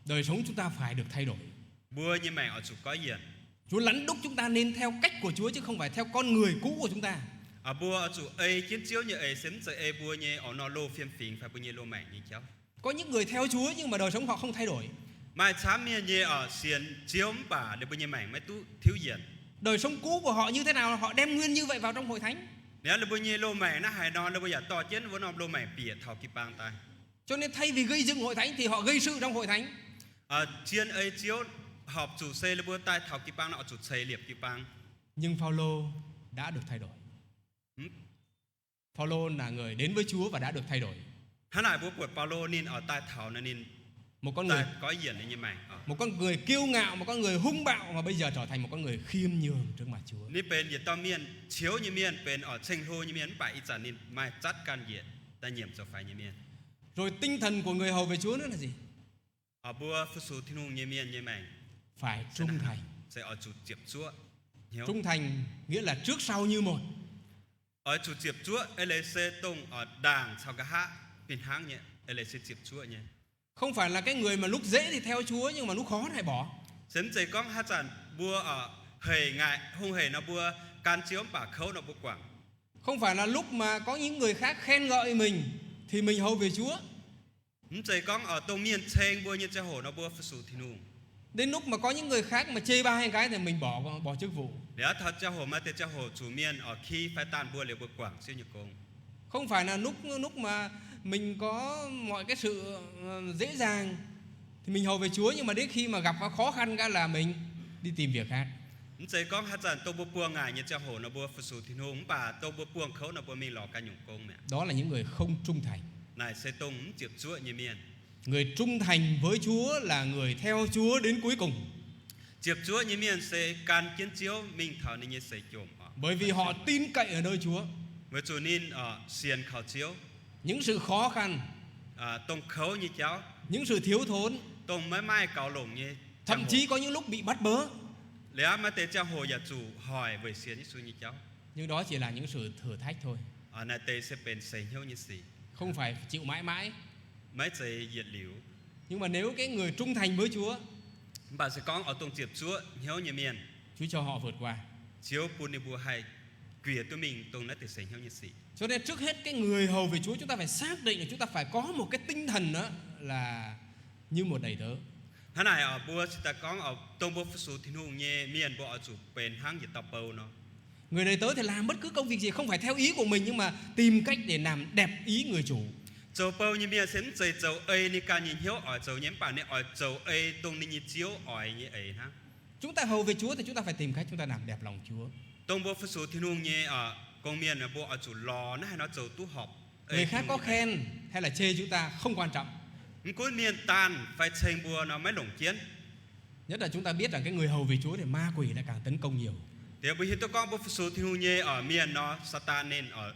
Đời sống chúng ta phải được thay đổi. bùa như mày ở chủ có hiền Chúa lắn đúc chúng ta nên theo cách của Chúa chứ không phải theo con người cũ của chúng ta. ở bùa ở chủ ấy kiến chiếu như ấy xém giờ ấy bùa như ở nó lô phiêm phình phải bùa như lô mày như cháu Có những người theo Chúa nhưng mà đời sống họ không thay đổi. mai chám miền như ở xiên chiếu bà để bùa như mày mới tú thiếu hiền Đời sống cũ của họ như thế nào họ đem nguyên như vậy vào trong hội thánh. nếu là bùa như lô mày nó hài nó là bùa giả to chiến với nó lô mày bìa thảo kỳ bang tai Cho nên thay vì gây dựng hội thánh thì họ gây sự trong hội thánh. chiên ấy chiếu họp chủ xe là bùa tai thảo kỳ bang nó chủ xây liệp kỳ bang Nhưng Phaolô đã được thay đổi. Phaolô là người đến với Chúa và đã được thay đổi. hắn lại bùa của Paulo nên ở tai thảo nó nên Một con người tai có hiền như mày một con người kiêu ngạo, một con người hung bạo mà bây giờ trở thành một con người khiêm nhường trước mặt Chúa.นี่เป็นเหยียดต้อเมียนเชียวยี่เมียนเป็นเชิงโฮยี่เมียนไปอีจันนี่มาจัดการเหยียดแต่เหยียบจะไฟยี่เมียน Rồi tinh thần của người hầu về Chúa nữa là gì? บัวฟุสุที่นุ่งยี่เมียนยี่แมง Phải trung thành. จะเอาจุดเจ็บจั่วเหี้ยว Trung thành nghĩa là trước sau như một. เอาจุดเจ็บจั่วเอเลเซตรงด่างชาวกะฮะเป็นหางเนี่ยเอเลเซเจ็บจั่วเนี่ย Không phải là cái người mà lúc dễ thì theo Chúa nhưng mà lúc khó thì bỏ. เสมใจก้องฮะจันบัวเหยงายหงเหยนะบัวการเชียวป่าเขานะบัวกว่าง Không phải là lúc mà có những người khác khen ngợi mình thì mình hầu về Chúa. ใจก้องตรงเมียนเชงบัวเนี่ยจะโหนะบัวฟุสุที่นุ่ง Đến lúc mà có những người khác mà chê ba hai cái thì mình bỏ chức vụ. เดี๋ยวถ้าจะโหมาแต่จะโหจูเมียนขี้ไฟตานบัวเหลียวบัวกว่างเสียอยู่กง Không phải là lúc mà mình có mọi cái sự dễ dàng thì mình hầu về Chúa, nhưng mà đến khi mà gặp khó khăn cái là mình đi tìm việc khác. ใจก้องฮะจันตัวบัวปวงไงเนี่ยจะโหนะบัวฟุสุที่นุ่งป่าตัวบัวปวงเขานะบัวมีหลอกกันอยู่กงเนี่ย Đó là những người không trung thành. นายเซตงเจ็บจั่วยี่เมียน Người trung thành với Chúa là người theo Chúa đến cuối cùng. เจ็บจั่วยี่เมียนเซการเกียนเจียวมิงเท่านี้เนี่ยเซโจม Bởi vì họ tin cậy ở nơi Chúa. เมื่อจูนินเสียนเขาเจียว Những sự khó khăn, ตรงเขาเนี่ยเจ้า những sự thiếu thốn, ตรงไม้ไม้เกาหลงเนี่ย thậm chí có những lúc bị bắt bớ. แล้วมาแต่เจ้าโหอย่าจู่หอยเวยเสียนที่สุนี่เจ้า Nhưng đó chỉ là những sự thử thách thôi, นายเตเซเป็นเซเฮียวนี่สิ không phải chịu mãi mãi. ไม่ใจเหยียดหลิว Nhưng mà nếu cái người trung thành với Chúa, บาสก้องตรงเจ็บจั่วเฮียวยี่เมียน Chúa cho họ vượt qua. เชียวปูนในบัวไฮเกลียตัวมิงตรงนั้นแต่เซเฮียวนี่สิ Cho nên trước hết cái người hầu về Chúa chúng ta phải xác định là chúng ta phải có một cái tinh thần đó là như một đầy tớ. ท่านนายบัวสิตาก้องตรงบัวฟุสุที่นุ่งเนี่ยเมียนบัวจู่เป็นหางเหยียดตะเปาเนาะ Người đầy tớ thì làm bất cứ công việc gì không phải theo ý của mình, nhưng mà tìm cách để làm đẹp ý người chủ. เจ้าเปายี่เมียนเซมใจเจ้าเอ้ยในการยิงเหี้ยวเจ้าเยี่ยมป่านเนี่ยเจ้าเอ้ยตรงนี้ยิงเจียวเนี่ยเอ้ยนะ Chúng ta hầu về Chúa thì chúng ta phải tìm cách chúng ta làm đẹp lòng Chúa. ตรงบัวฟุสุที่นุ่งเนี่ยกองเมียนบัวจู่รอนะให้nóเจ้าตู้หอบ Người khác có khen hay là chê chúng ta không quan trọng. มันก็เมียนตานไฟเชงบัวnóไม่หลงเจียน Nhất là chúng ta biết rằng cái người hầu về Chúa thì ma quỷ lại càng tấn công nhiều. thì bây giờ tôi con bố số thiên hùng nhé ở miền nó Satan nên ở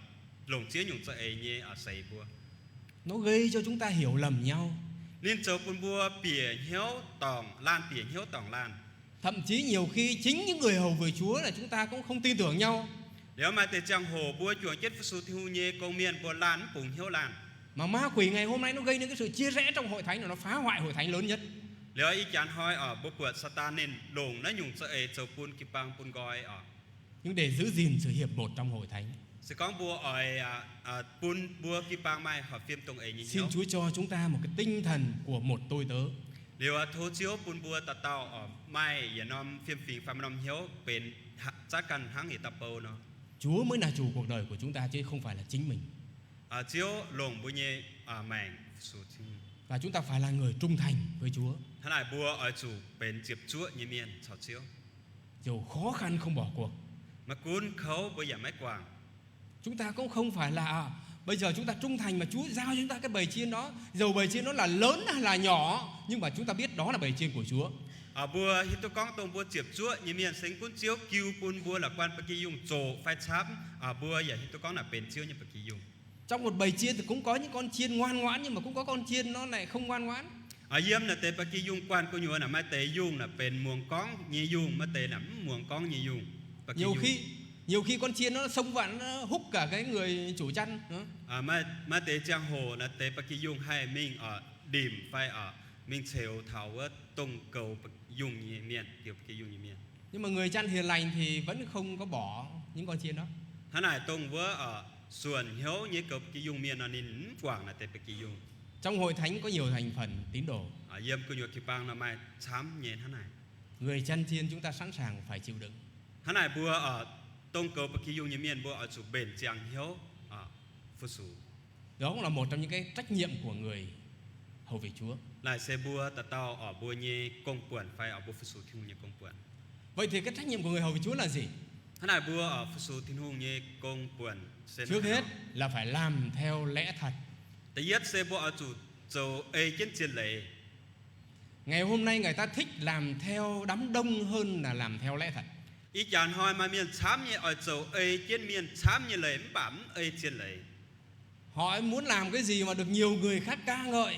lồng chia nhung cho ấy nhé ở sấy bùa Nó gây cho chúng ta hiểu lầm nhau. nên cho bùn bùa bìa hiếu tòng lan bìa hiếu tòng lan Thậm chí nhiều khi chính những người hầu về Chúa là chúng ta cũng không tin tưởng nhau. nếu mà để chẳng hồ bùa chuộng chết số thiên hùng nhé công miền bùa lan cùng hiếu lan Mà ma quỷ ngày hôm nay nó gây nên cái sự chia rẽ trong hội thánh, là nó phá hoại hội thánh lớn nhất. nếu ý chán hỏi ở bố quật Satan nên lồng nó nhung cho ấy cho bùn kịp bằng bùn gọi ở Nhưng để giữ gìn sự hiệp một trong hội thánh, sẽ có bùa ở bùn bùa kịp bằng mai họ phim tông ấy như xin nhau Chúa cho chúng ta một cái tinh thần của một tôi tớ. nếu thô chiếu bùn bùa tạt tàu ở mai giờ nom phim phim phàm nom hiếu bên chắc cần hăng thì tập bầu nó Chúa mới là chủ cuộc đời của chúng ta chứ không phải là chính mình. chiếu lồng bùa nhé mảng số thiên Và chúng ta phải là người trung thành với Chúa. thế này bùa ở chủ bên diệp chúa như miền chào chiếu Dù khó khăn không bỏ cuộc. mà cuốn khấu bây giờ máy quàng Chúng ta cũng không phải là bây giờ chúng ta trung thành mà Chúa giao cho chúng ta cái bầy chiên đó. Dầu bầy chiên nó là lớn hay là nhỏ, nhưng mà chúng ta biết đó là bầy chiên của Chúa. ở bùa thì tôi có tông bùa diệp chúa như miền sinh cuốn chiếu kêu cuốn bùa là quan bậc kỳ dùng trổ phải chắp bùa giờ thì tôi có là bên chiếu như bậc kỳ dùng Trong một bầy chiên thì cũng có những con chiên ngoan ngoãn, nhưng mà cũng có con chiên nó lại không ngoan ngoãn. yếm là tê bậc kỳ dùng quan của nhựa là mai tê dùng là bên muồng con như dùng mai tê là muồng con như dùng Nhiều khi con chiên nó xông vào nó húc cả cái người chủ chăn nữa. mai tê giang hồ là tê bậc kỳ dùng hay mình ở điểm phải ở mình chèo thảo ở tông cầu bậc dùng như miền kiểu bậc kỳ dùng như miền Nhưng mà người chăn hiền lành thì vẫn không có bỏ những con chiên đó. thế này tông với ở xuân hiếu như cầu bậc kỳ dùng miền là nên quảng là tê bậc kỳ dùng Trong hội thánh có nhiều thành phần tín đồ. yếm của nhựa kỳ bang là mai chám nhện thế này Người chăn chiên chúng ta sẵn sàng phải chịu đựng. thế này bùa ở tông cầu bậc kỳ dùng như miền bùa ở chủ bền giang hiếu ở phụ sủ Đó cũng là một trong những cái trách nhiệm của người hầu việc Chúa. lại xe bùa tạt tao ở bùa như công quần phải ở bùa phụ sủ thiên hùng như công quần Vậy thì cái trách nhiệm của người hầu việc Chúa là gì? thế này bùa ở phụ sủ thiên hùng như công quần Trước hết là phải làm theo lẽ thật. thứ nhất xe bùa ở chủ dầu ấy kiến chiến lệ Ngày hôm nay người ta thích làm theo đám đông hơn là làm theo lẽ thật. ý chán hỏi mà miền chám như ở dầu ấy kiến miền chám như lệ bám ấy chiến lệ Họ muốn làm cái gì mà được nhiều người khác ca ngợi.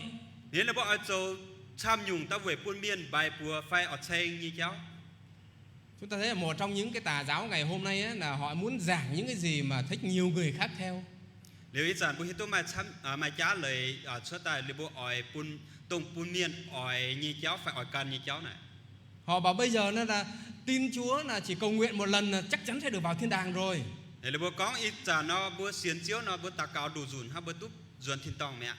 nếu là bùa ở dầu chám nhung ta về buôn miền bài bùa phải ở chen như cháu Chúng ta thấy là một trong những cái tà giáo ngày hôm nay ấy, là họ muốn giảng những cái gì mà thích nhiều người khác theo. nếu ý chán bùa hít tôi mà chám mà trả lời ở xuất tài là bùa ở buôn tông buôn miền ở như cháu phải ở can như cháu này Họ bảo bây giờ nó là tin Chúa là chỉ cầu nguyện một lần là chắc chắn sẽ được vào thiên đàng rồi. để là bùa có ít chán nó bùa xiên chiếu nó bùa tà cao đủ dùn ha bùa túp dùn thiên tòng mẹ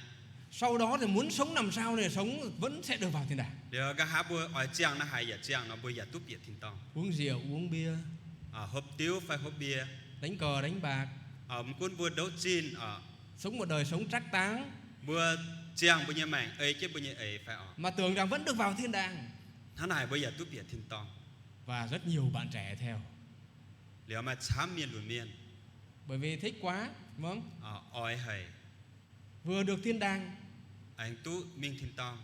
Sau đó thì muốn sống làm sao để sống vẫn sẽ được vào thiên đàng. nếu cái há bùa ở chiang nó hay giả chiang nó bùa giả túp biệt thiên tòng Uống rượu, uống bia, hộp tiêu phải hộp bia đánh cờ, đánh bạc, một cuốn bùa đấu chín sống một đời sống trác táng bùa chiang bùa như mảnh ấy chứ bùa như ấy phải mà tưởng rằng vẫn được vào thiên đàng. thế này bùa giả túp biệt thiên tòng Và rất nhiều bạn trẻ theo. nếu mà chám miền lùn miền Bởi vì thích quá, vâng. oi hay Vừa được thiên đàng anh tú minh thiên tòng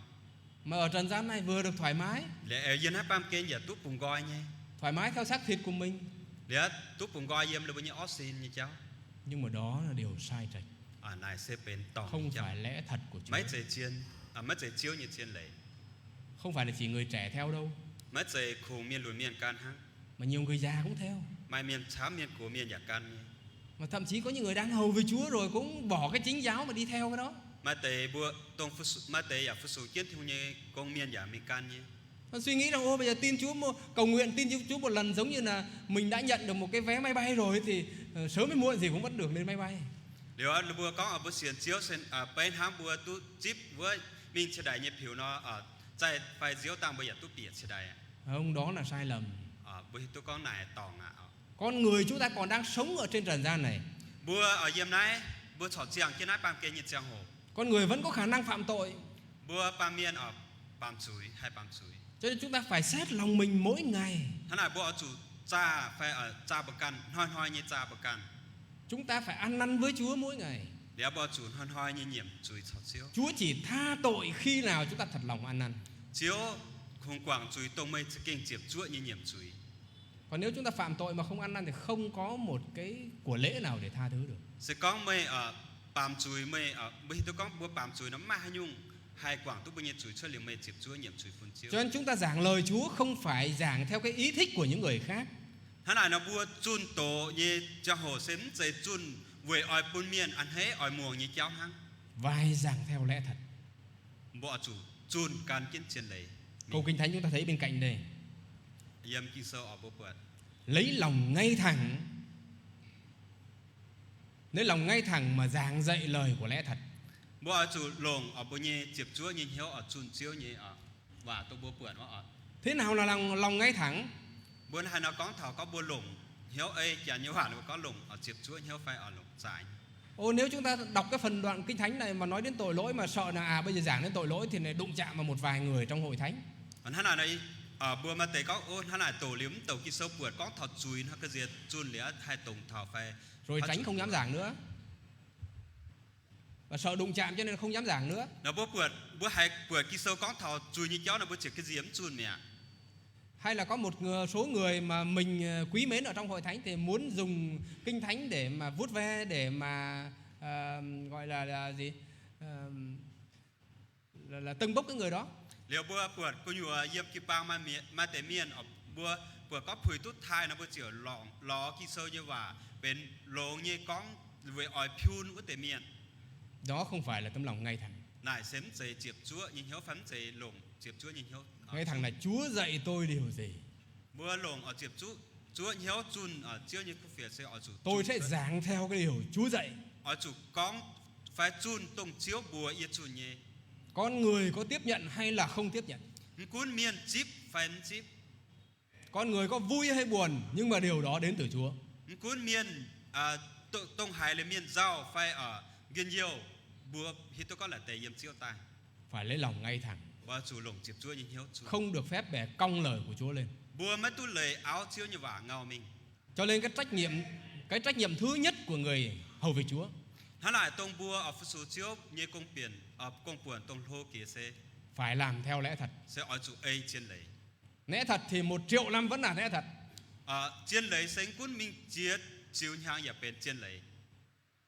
mà ở trần gian này vừa được thoải mái. để ở dân hát bam kênh giả túp bùng gọi nhé Thoải mái theo xác thịt của mình. để túp bùng gọi yếm là bùa như oxin như cháu Nhưng mà đó là điều sai trạch. này xếp bên tòng Không phải lẽ thật của Chúa. mấy trời chiên mấy trời chiếu như chiên lệ Không phải là chỉ người trẻ theo đâu, mấy trời khu miền lùn miền can hăng mà nhiều người già cũng theo. mai miền chám miền của miền giả can nhé Mà thậm chí có những người đang hầu với Chúa rồi cũng bỏ cái chính giáo mà đi theo cái đó. mà tề bùa tông mà tề giả phụ sủ kiến theo như công miền giả miền can nhé Nó suy nghĩ rằng ô bây giờ tin Chúa cầu nguyện tin Chúa một lần giống như là mình đã nhận được một cái vé máy bay rồi thì sớm hay muộn gì cũng vẫn được lên máy bay. nếu là bùa có ở bùa xiên chiếu sen bên hám bùa tu chip với mình sẽ đại nhập hiểu nó ở tại phải diếu tăng bây giờ tu biệt sẽ đại Không, đó là sai lầm. bùa tu có này tòng Con người chúng ta còn đang sống ở trên trần gian này. bùa ở yếm này bùa chọn chiang trên ái bam kê như chiang hồ Con người vẫn có khả năng phạm tội. bùa bam miền ở bam chuối hay bam chuối Cho nên chúng ta phải xét lòng mình mỗi ngày. thế này bùa ở chủ cha phải ở cha bậc can hoi như cha bậc can Chúng ta phải ăn năn với Chúa mỗi ngày. để bùa chủ hoi như nhiệm chuối chọn chiếu Chúa chỉ tha tội khi nào chúng ta thật lòng ăn năn. chiếu không quảng chuối tông mây kinh chiệp chúa như nhiệm chuối Còn nếu chúng ta phạm tội mà không ăn năn thì không có một cái của lễ nào để tha thứ được. sẽ có mấy bám chuối mấy bây tôi có bữa bám chuối nó mà hay nhung hai quảng tôi bây giờ chuối cho liều mấy chịp chuối nhiệm chuối phun chiếu. Cho nên chúng ta giảng lời Chúa không phải giảng theo cái ý thích của những người khác. Hắn này nó bua chun tổ như cho hồ xếm dây chun về ỏi bún miền ăn hết ỏi muồng như cháu hăng. Vài giảng theo lẽ thật. Bộ chủ chun can kiến chiến lấy. Câu Kinh Thánh chúng ta thấy bên cạnh đây. Yếm kinh sơ ở bộ bật. Lấy lòng ngay thẳng. Lấy lòng ngay thẳng mà giảng dạy lời của lẽ thật. Bộ chủ lồng ở bộ như chịp chúa như hiếu ở chun chiếu như ở và tôi bộ bật ở. Thế nào là lòng ngay thẳng? Buôn hai nó có thảo có buôn lồng hiếu ấy chả như hoàn có lồng ở chịp chúa hiếu phải ở lồng dài. Nếu chúng ta đọc cái phần đoạn Kinh Thánh này mà nói đến tội lỗi mà sợ là bây giờ giảng đến tội lỗi thì này đụng chạm vào một vài người trong hội thánh. Còn hắn này ở bữa mà tế có hắn này tổ liếm tàu kia sâu bượt có thọt chui nó cái gì chun lẽ hai tổng thảo phải rồi tránh không dám giảng nữa. Và sợ đụng chạm cho nên không dám giảng nữa. Nó bữa hai bữa kia sâu có thọt chui như cháu nó bữa chỉ cái diếm chun mẹ. Hay là có một số người mà mình quý mến ở trong hội thánh thì muốn dùng Kinh Thánh để mà vuốt ve, để mà gọi là gì, là tâng bốc cái người đó. Liệu bữa có nhiều yếm kí bang mà tế miền ở bữa có phùi tút thai nó bữa chỉ lò kí sâu như và bên lỗ như con về ỏi phun của tế miền. Đó không phải là tấm lòng ngay thẳng. Này xém dày chiệp chúa nhìn hiếu phán dày lồng chiệp chúa nhìn hiếu. Ngay thẳng là Chúa dạy tôi điều gì. Bữa lồng ở chiệp chúa hiếu chun ở chiếu như khu phía sẽ ở chủ. Tôi sẽ giảng theo cái điều Chúa dạy. Ở chủ con phải chun tông chiếu bùa yên chun nhé. Con người có tiếp nhận hay là không tiếp nhận. Cuốn miền chip phải chip. Con người có vui hay buồn nhưng mà điều đó đến từ Chúa. Cuốn miền tông hải là miền giàu phải ở gần nhiều bùa thì tôi có là tề yếm chiếu tai. Phải lấy lòng ngay thẳng. Bùa chủ lồng chiệp chúa nhìn hiếu chủ. Không được phép bẻ cong lời của Chúa lên. Bùa mất tu lời áo chiếu như vả ngào mình. Cho nên cái trách nhiệm thứ nhất của người hầu việc Chúa. Hắn lại tông bùa ở số chiếu như công biển ở công buồn tông hô kia sẽ phải làm theo lẽ thật. Sẽ ở chủ ấy trên lấy. Lẽ thật thì 1 triệu năm vẫn là lẽ thật. Trên lấy sinh cuốn mình chiết chiếu nhang và bên trên lấy.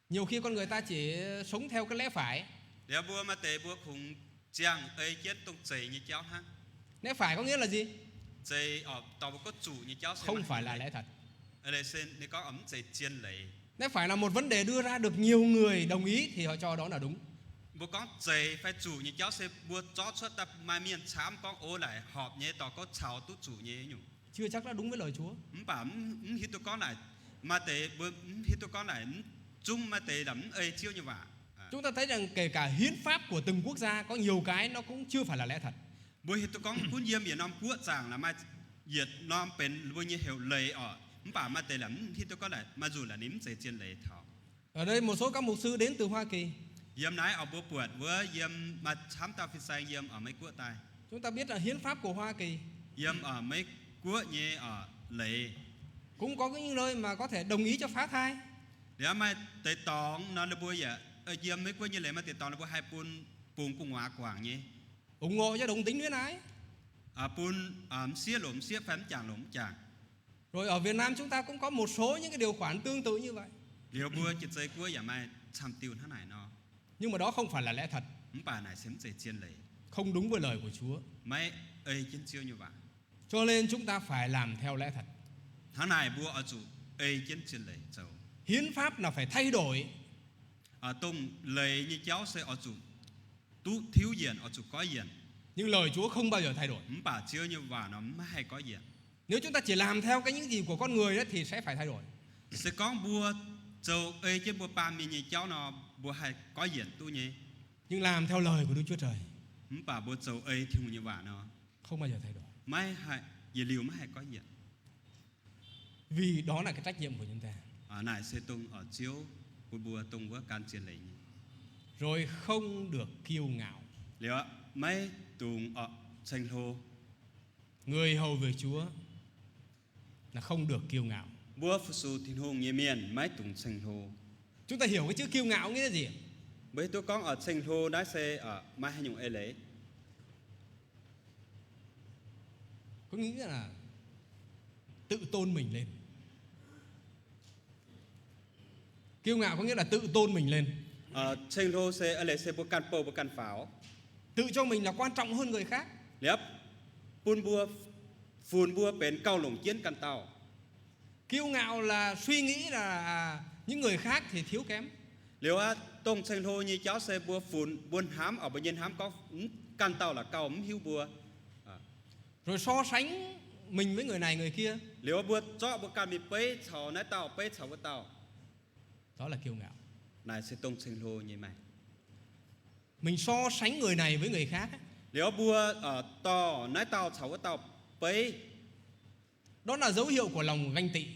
Nhiều khi con người ta chỉ sống theo cái lẽ phải. Nếu bùa mà tế bùa khủng chàng ấy chết tông chảy như cháu ha. Lẽ phải có nghĩa là gì? Chảy ở tàu có chủ như cháu. Không phải là lẽ thật. Ở đây xin nếu có ấm chảy trên lấy. Lẽ phải là một vấn đề đưa ra được nhiều người đồng ý thì họ cho đó là đúng. Bùa con chảy phải chủ như cháu sẽ bùa chó xuất tập mai miền chám con ô lại họp nhé tàu có chào tút chủ nhé nhủ. Chưa chắc đã đúng với lời Chúa. Bảo hít tôi con này mà tế bùa hít tôi con này chung mà tế đấm ấy chiêu như vậy. Chúng ta thấy rằng kể cả hiến pháp của từng quốc gia có nhiều cái nó cũng chưa phải là lẽ thật. Bởi tôi có cuốn diêm Việt Nam quốc giảng là mà Việt Namเป็นbao nhiêu hiểu lời ở bảo mà tệ lắm khi tôi có lại mà dù là nếm dây trên lời thảo. Ở đây một số các mục sư đến từ Hoa Kỳ. Diêm nói ở bố buộc với diêm mà khám ta phi sai diêm ở mấy quốc tài. Chúng ta biết là hiến pháp của Hoa Kỳ. Diêm ở mấy quốc như ở lệ. Cũng có những nơi mà có thể đồng ý cho phá thai. Nếu mà tệ tòng nó là bố vậy. Ở diêm mấy quốc như lệ mà tệ tòng là bố hai pun cùng hóa quảng nhé. Ủng hộ cho đồng tính luyến ái. Pun xía lốm xía phán lốm chàng. Rồi ở Việt Nam chúng ta cũng có một số những cái điều khoản tương tự như vậy. Điều bùa chật dây quốc giả mai xăm tiêu thế này nó. Nhưng mà đó không phải là lẽ thật. Bà này xếm dây trên lấy. Không đúng với lời của Chúa. Mấy ấy trên chiêu như vậy. Cho nên chúng ta phải làm theo lẽ thật. Tháng này bùa ở chủ ấy trên lấy cháu. Hiến pháp là phải thay đổi. Tông lấy như cháu sẽ ở chủ tú thiếu diện ở chủ có diện. Nhưng lời Chúa không bao giờ thay đổi. Bà chiêu như vậy nó mới hay có diện. Nếu chúng ta chỉ làm theo cái những gì của con người đó thì sẽ phải thay đổi. Sẽ có bùa châu ấy chứ bùa ba mình như cháu nó bùa hay có diện tu nhé. Nhưng làm theo lời của Đức Chúa Trời. Bà bùa châu ấy thì như vậy nó không bao giờ thay đổi. Mới hay gì liều mới hay có diện. Vì đó là cái trách nhiệm của chúng ta. Ở này sẽ tung ở chiếu của bùa tung với can chiến lấy. Rồi không được kiêu ngạo. Liệu mấy tung ở xanh hô. Người hầu việc Chúa là không được kiêu ngạo. Bùa phụ sư thiên hùng như miền mấy tung xanh hô. Chúng ta hiểu cái chữ kiêu ngạo nghĩa là gì? Bởi tôi có ở xanh hô đã sẽ ở mai hay nhung ấy lấy. Có nghĩa là tự tôn mình lên. Kiêu ngạo có nghĩa là tự tôn mình lên, tranh lô sẽ ở lại sẽ bố can bồ bố can pháo tự cho mình là quan trọng hơn người khác. liếp phun bua bén cao lồng chiến can tàu Kiêu ngạo là suy nghĩ là những người khác thì thiếu kém. liều tông tranh lô như cháu sẽ bua buôn hám ở bên nhân hám có can tàu là cao hiu bua Rồi so sánh mình với người này người kia, liều bua cho bua can bị bế chào nái tàu bế chào bua tàu đó là kiêu ngạo. này sẽ tông tranh lô như mày Mình so sánh người này với người khác ấy. liều bua to nái tàu chào bua tàu bế Đó là dấu hiệu của lòng ganh tị.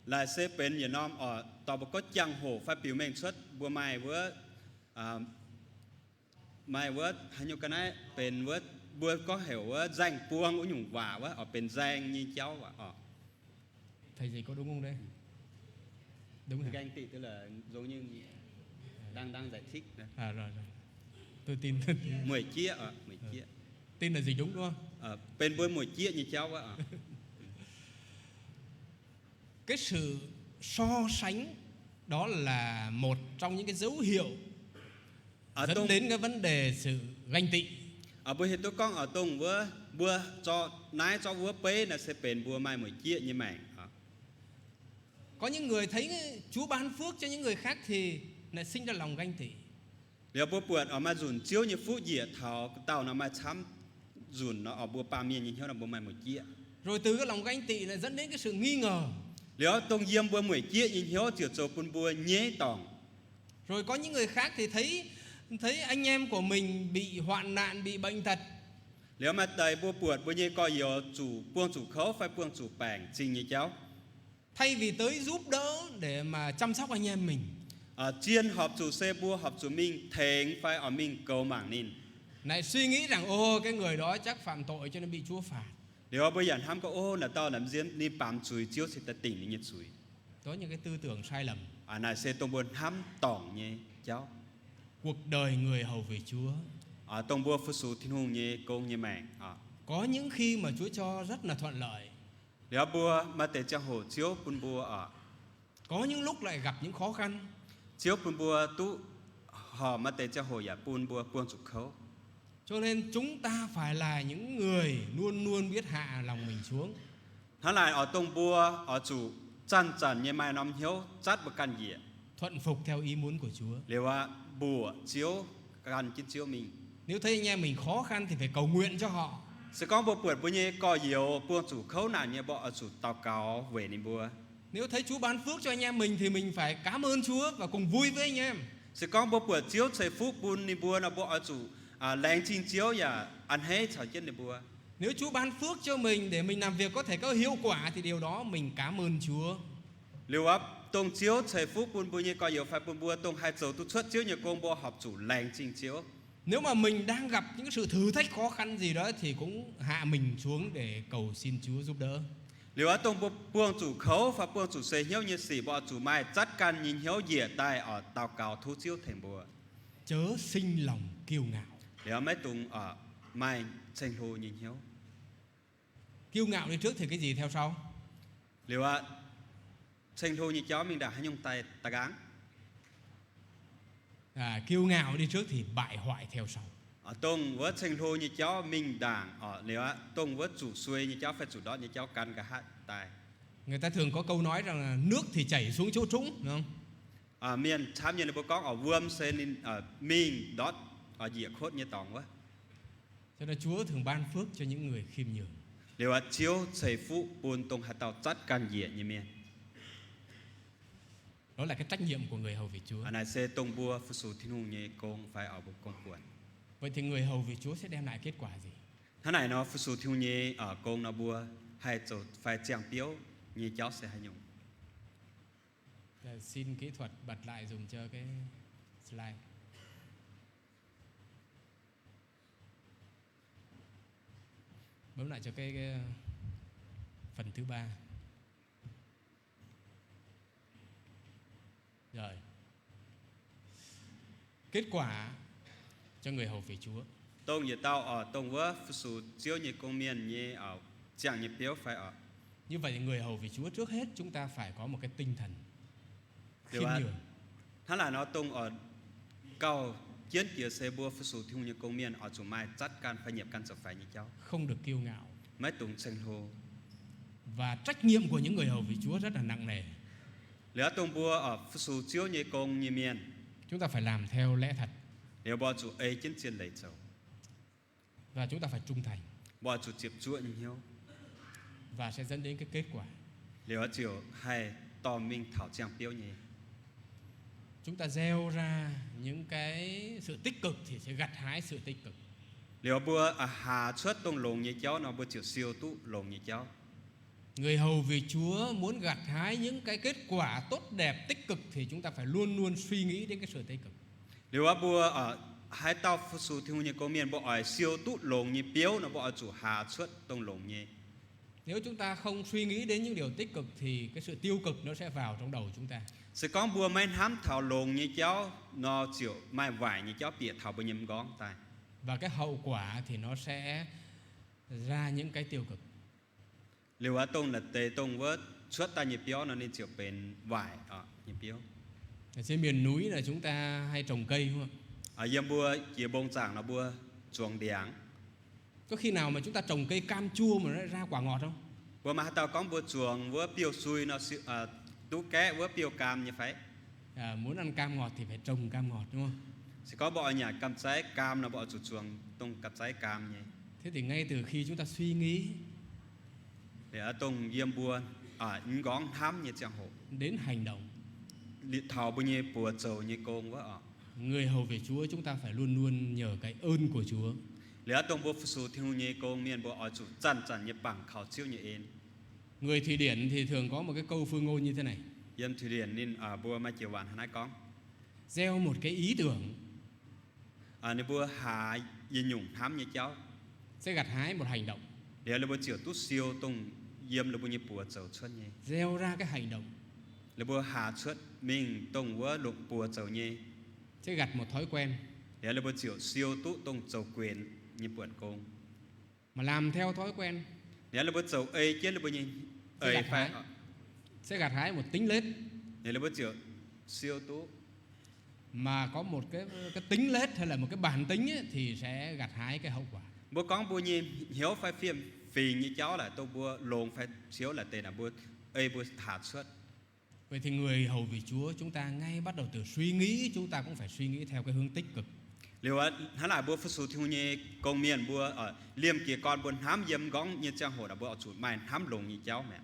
là sẽ bên Việt Nam ở tàu có chẳng hồ phát biểu mình xuất bữa mai với mai với hay như cái này bên với bữa có hiểu danh buông của nhung vả với ở bên danh như cháu và ở Thầy gì có đúng không đây? Đúng rồi. ganh tị tức là giống như đang giải thích này. Rồi. Tôi tin. 10 chia ở 10 chia Tin là gì đúng không? bên bữa 10 chia như cháu ở Cái sự so sánh đó là một trong những cái dấu hiệu ở dẫn tung đến cái vấn đề sự ganh tị. ở bữa hiện tôi con ở tung với bữa cho nái cho bữa bế là sẽ bên bữa mai 10 chia như mày Có những người thấy Chúa ban phước cho những người khác thì lại sinh ra lòng ganh tị. liều bữa buồn ở mà dùn chiếu như phút dịa thảo tàu nó mà chăm dùn nó ở bữa ba miền như thế là bữa mai 10 chia Rồi từ cái lòng ganh tị lại dẫn đến cái sự nghi ngờ. liều tông diêm bữa 10 chia như thế chiều chiều bún bữa nhé tòng Rồi có những người khác thì thấy anh em của mình bị hoạn nạn, bị bệnh tật. liều mà đầy bữa buồn bữa nhé coi nhiều chủ buông chủ khấu phải buông chủ bảng trình như cháu Thay vì tới giúp đỡ để mà chăm sóc anh em mình, chiên họp chủ xe bua họp chủ minh thèn phải ở mình cầu mảng nín lại suy nghĩ rằng cái người đó chắc phạm tội cho nên bị Chúa phạt. liều bây giờ ham có là tao làm riêng đi bám chuối chiếu sẽ ta tỉnh đi nhiệt chuối Đó những cái tư tưởng sai lầm. này xe tông buồn hám tỏng nhé cháu Cuộc đời người hầu về Chúa tông bua phước số thiên hùng nhé công như mẹ có những khi mà Chúa cho rất là thuận lợi, liều bua mà để cho hồ chiếu bún bua ở có những lúc lại gặp những khó khăn. chiếu bún bua tú họ mà để cho hồ giả bún bua buông chủ khấu Cho nên chúng ta phải là những người luôn luôn biết hạ lòng mình xuống. hắn lại ở tông bua ở chủ chăn như mai năm hiếu chát bậc căn dịa Thuận phục theo ý muốn của Chúa. liều bùa chiếu căn chín chiếu mình Nếu thấy anh em mình khó khăn thì phải cầu nguyện cho họ. sẽ có bộ buổi bữa nhé có nhiều buông chủ khấu nào như bộ ở chủ tàu cáo về nên bua Nếu thấy Chúa ban phước cho anh em mình thì mình phải cảm ơn Chúa và cùng vui với anh em. sẽ có bộ buổi chiếu xây phúc bún nên bua là bộ ở chủ lén chín chiếu và ăn hết chào chân nên bua Nếu Chúa ban phước cho mình để mình làm việc có thể có hiệu quả thì điều đó mình cảm ơn Chúa. liều tông chiếu xây phúc bún bua nhé có nhiều phải bún bua tông hai dầu tu xuất chiếu như công bộ học chủ lén chín chiếu Nếu mà mình đang gặp những sự thử thách khó khăn gì đó thì cũng hạ mình xuống để cầu xin Chúa giúp đỡ. liều tông buông chủ khấu và buông chủ xây hiếu như xỉ bộ chủ mai chắt căn nhìn hiếu dịa tai ở tàu cáo thu chiếu thành bùa Chớ sinh lòng kiêu ngạo. liều mấy tung ở mai tranh hồ nhìn hiếu Kiêu ngạo đi trước thì cái gì theo sau? liều tranh hồ như cháu mình đã hay nhung tay ta gắng Kiêu ngạo đi trước thì bại hoại theo sau. ở tông với tranh hồ như cháu mình đảng ở liều tông với chủ xuôi như cháu phải chủ đó như cháu căn cả hai tài Người ta thường có câu nói rằng là nước thì chảy xuống chỗ trũng, đúng không? miền tham như là bố con ở vuông xe nên ở mình đó ở dĩa khốt như tòng quá Cho nên Chúa thường ban phước cho những người khiêm nhường. liều chiếu xây phụ buồn tông hạt tàu chắt căn dĩa như miền Đó là cái trách nhiệm của người hầu việc Chúa. này xe tông bua phụ số thiên hùng như công phải ở bộ con quần Vậy thì người hầu việc Chúa sẽ đem lại kết quả gì? thế này nó phụ số thiên hùng như ở công nó bua hay chỗ phải chẳng biếu như cháu sẽ hay nhung Xin kỹ thuật bật lại dùng cho cái slide. Bấm lại cho cái phần thứ 3. Rồi. Kết quả cho người hầu về Chúa. tông như tao ở tông với phụ số chiếu như công miền như ở chẳng như biếu phải ở Như vậy người hầu vì Chúa trước hết chúng ta phải có một cái tinh thần khiêm Điều nhường. hắn là nó tung ở cầu chiến kia xe bua phụ sự theo như công miền ở chỗ mai chắc can phải nhập can sập phải như cháu Không được kiêu ngạo. mấy tung sinh hồ Và trách nhiệm của những người hầu vì Chúa rất là nặng nề. lẽ tung bua ở phụ sự chiếu như công như miền Chúng ta phải làm theo lẽ thật. nếu bỏ chủ ấy chiến chiến lấy chầu Và chúng ta phải trung thành. bỏ chủ chịp chúa như hiếu Và sẽ dẫn đến cái kết quả. nếu chiều hay tò minh thảo trang biểu nhỉ Chúng ta gieo ra những cái sự tích cực thì sẽ gặt hái sự tích cực. nếu bua hà xuất tung lồng như cháu nó bua chiều siêu tú lồng như cháu Người hầu vì Chúa muốn gặt hái những cái kết quả tốt đẹp tích cực thì chúng ta phải luôn luôn suy nghĩ đến cái sự tích cực. nếu bua ở hai tao phụ sự theo như công miền bỏ ở siêu tú lồng như biểu nó bỏ ở chủ hà xuất tung lồng như Nếu chúng ta không suy nghĩ đến những điều tích cực thì cái sự tiêu cực nó sẽ vào trong đầu chúng ta. sẽ có bùa mấy hám thảo lồng như cháu nó chịu mai vải như cháu bịa thảo bao nhiêu gón tài Và cái hậu quả thì nó sẽ ra những cái tiêu cực. liệu ở tông là tề tông vớt xuất ta nhịp béo nó nên chịu bền vải ở nhịp béo Ở trên miền núi là chúng ta hay trồng cây đúng không? ở yếm bùa kia bông giảng là bùa chuồng điáng Có khi nào mà chúng ta trồng cây cam chua mà nó ra quả ngọt không? bùa mà tao có bùa chuồng bùa piêu xui nó tú ké bùa piêu cam như phải Muốn ăn cam ngọt thì phải trồng cam ngọt đúng không? sẽ có bọ nhà cam trái cam nó bọ chủ chuồng tông cam trái cam nhỉ Thế thì ngay từ khi chúng ta suy nghĩ để ở tông yếm bùa ở những gón hám như chẳng hộ đến hành động, thảo bao nhiêu bùa trầu như công quá ở người hầu về Chúa chúng ta phải luôn luôn nhờ cái ơn của Chúa. lẽ tông bùa phụ sự theo như công miền bùa ở chủ chăn chăn như bằng khảo chiếu như en Người Thụy Điển thì thường có một cái câu phương ngôn như thế này: yếm thủy điển nên ở bùa mai chiều vạn hai con gieo một cái ý tưởng nếu bùa hà yên nhung hám như cháu sẽ gặt hái một hành động, để là bùa chiều tú siêu tông yếm là bùa như bùa trầu xuất nhỉ gieo ra cái hành động là bùa hà xuất mình tông vỡ lục bùa trầu nhỉ sẽ gặt một thói quen, để là bùa chiều siêu tú tông trầu quyền như buồn công mà làm theo thói quen để là bùa trầu ấy chứ là bùa như ấy phải sẽ gặt hái một tính lết, để là bùa chiều siêu tú mà có một cái tính lết hay là một cái bản tính ấy, thì sẽ gặt hái cái hậu quả. bùa con bùa như hiếu phải phiêm vì như cháu là tông bùa lồng phải chiếu là tên là bùa ấy bùa thả xuất Vậy thì người hầu vì Chúa chúng ta ngay bắt đầu từ suy nghĩ, chúng ta cũng phải suy nghĩ theo cái hướng tích cực. liệu hắn là bùa phụ sự theo như công miền bùa ở liêm kia con buồn hám yếm gón như trang hồ là bùa ở chủ mai hám lồng như cháu mẹ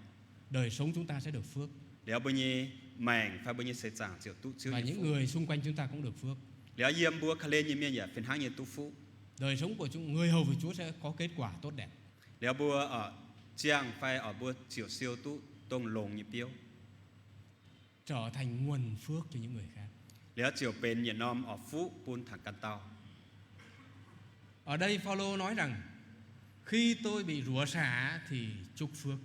Đời sống chúng ta sẽ được phước, liệu bao nhiêu màng phải bao nhiêu sẽ chẳng chịu tu chịu và những người xung quanh chúng ta cũng được phước. liệu yếm bùa khá lên như miền giả phiền háng như tu phú Đời sống của người hầu vì Chúa sẽ có kết quả tốt đẹp. liệu bùa ở trang phải ở bùa chịu siêu tu tông lồng như biếu Trở thành nguồn phước cho những người khác. liệu chịu bền nhiệt nom ở phú bún thẳng căn tàu Ở đây Phaolô nói rằng khi tôi bị rủa xả thì chúc phước.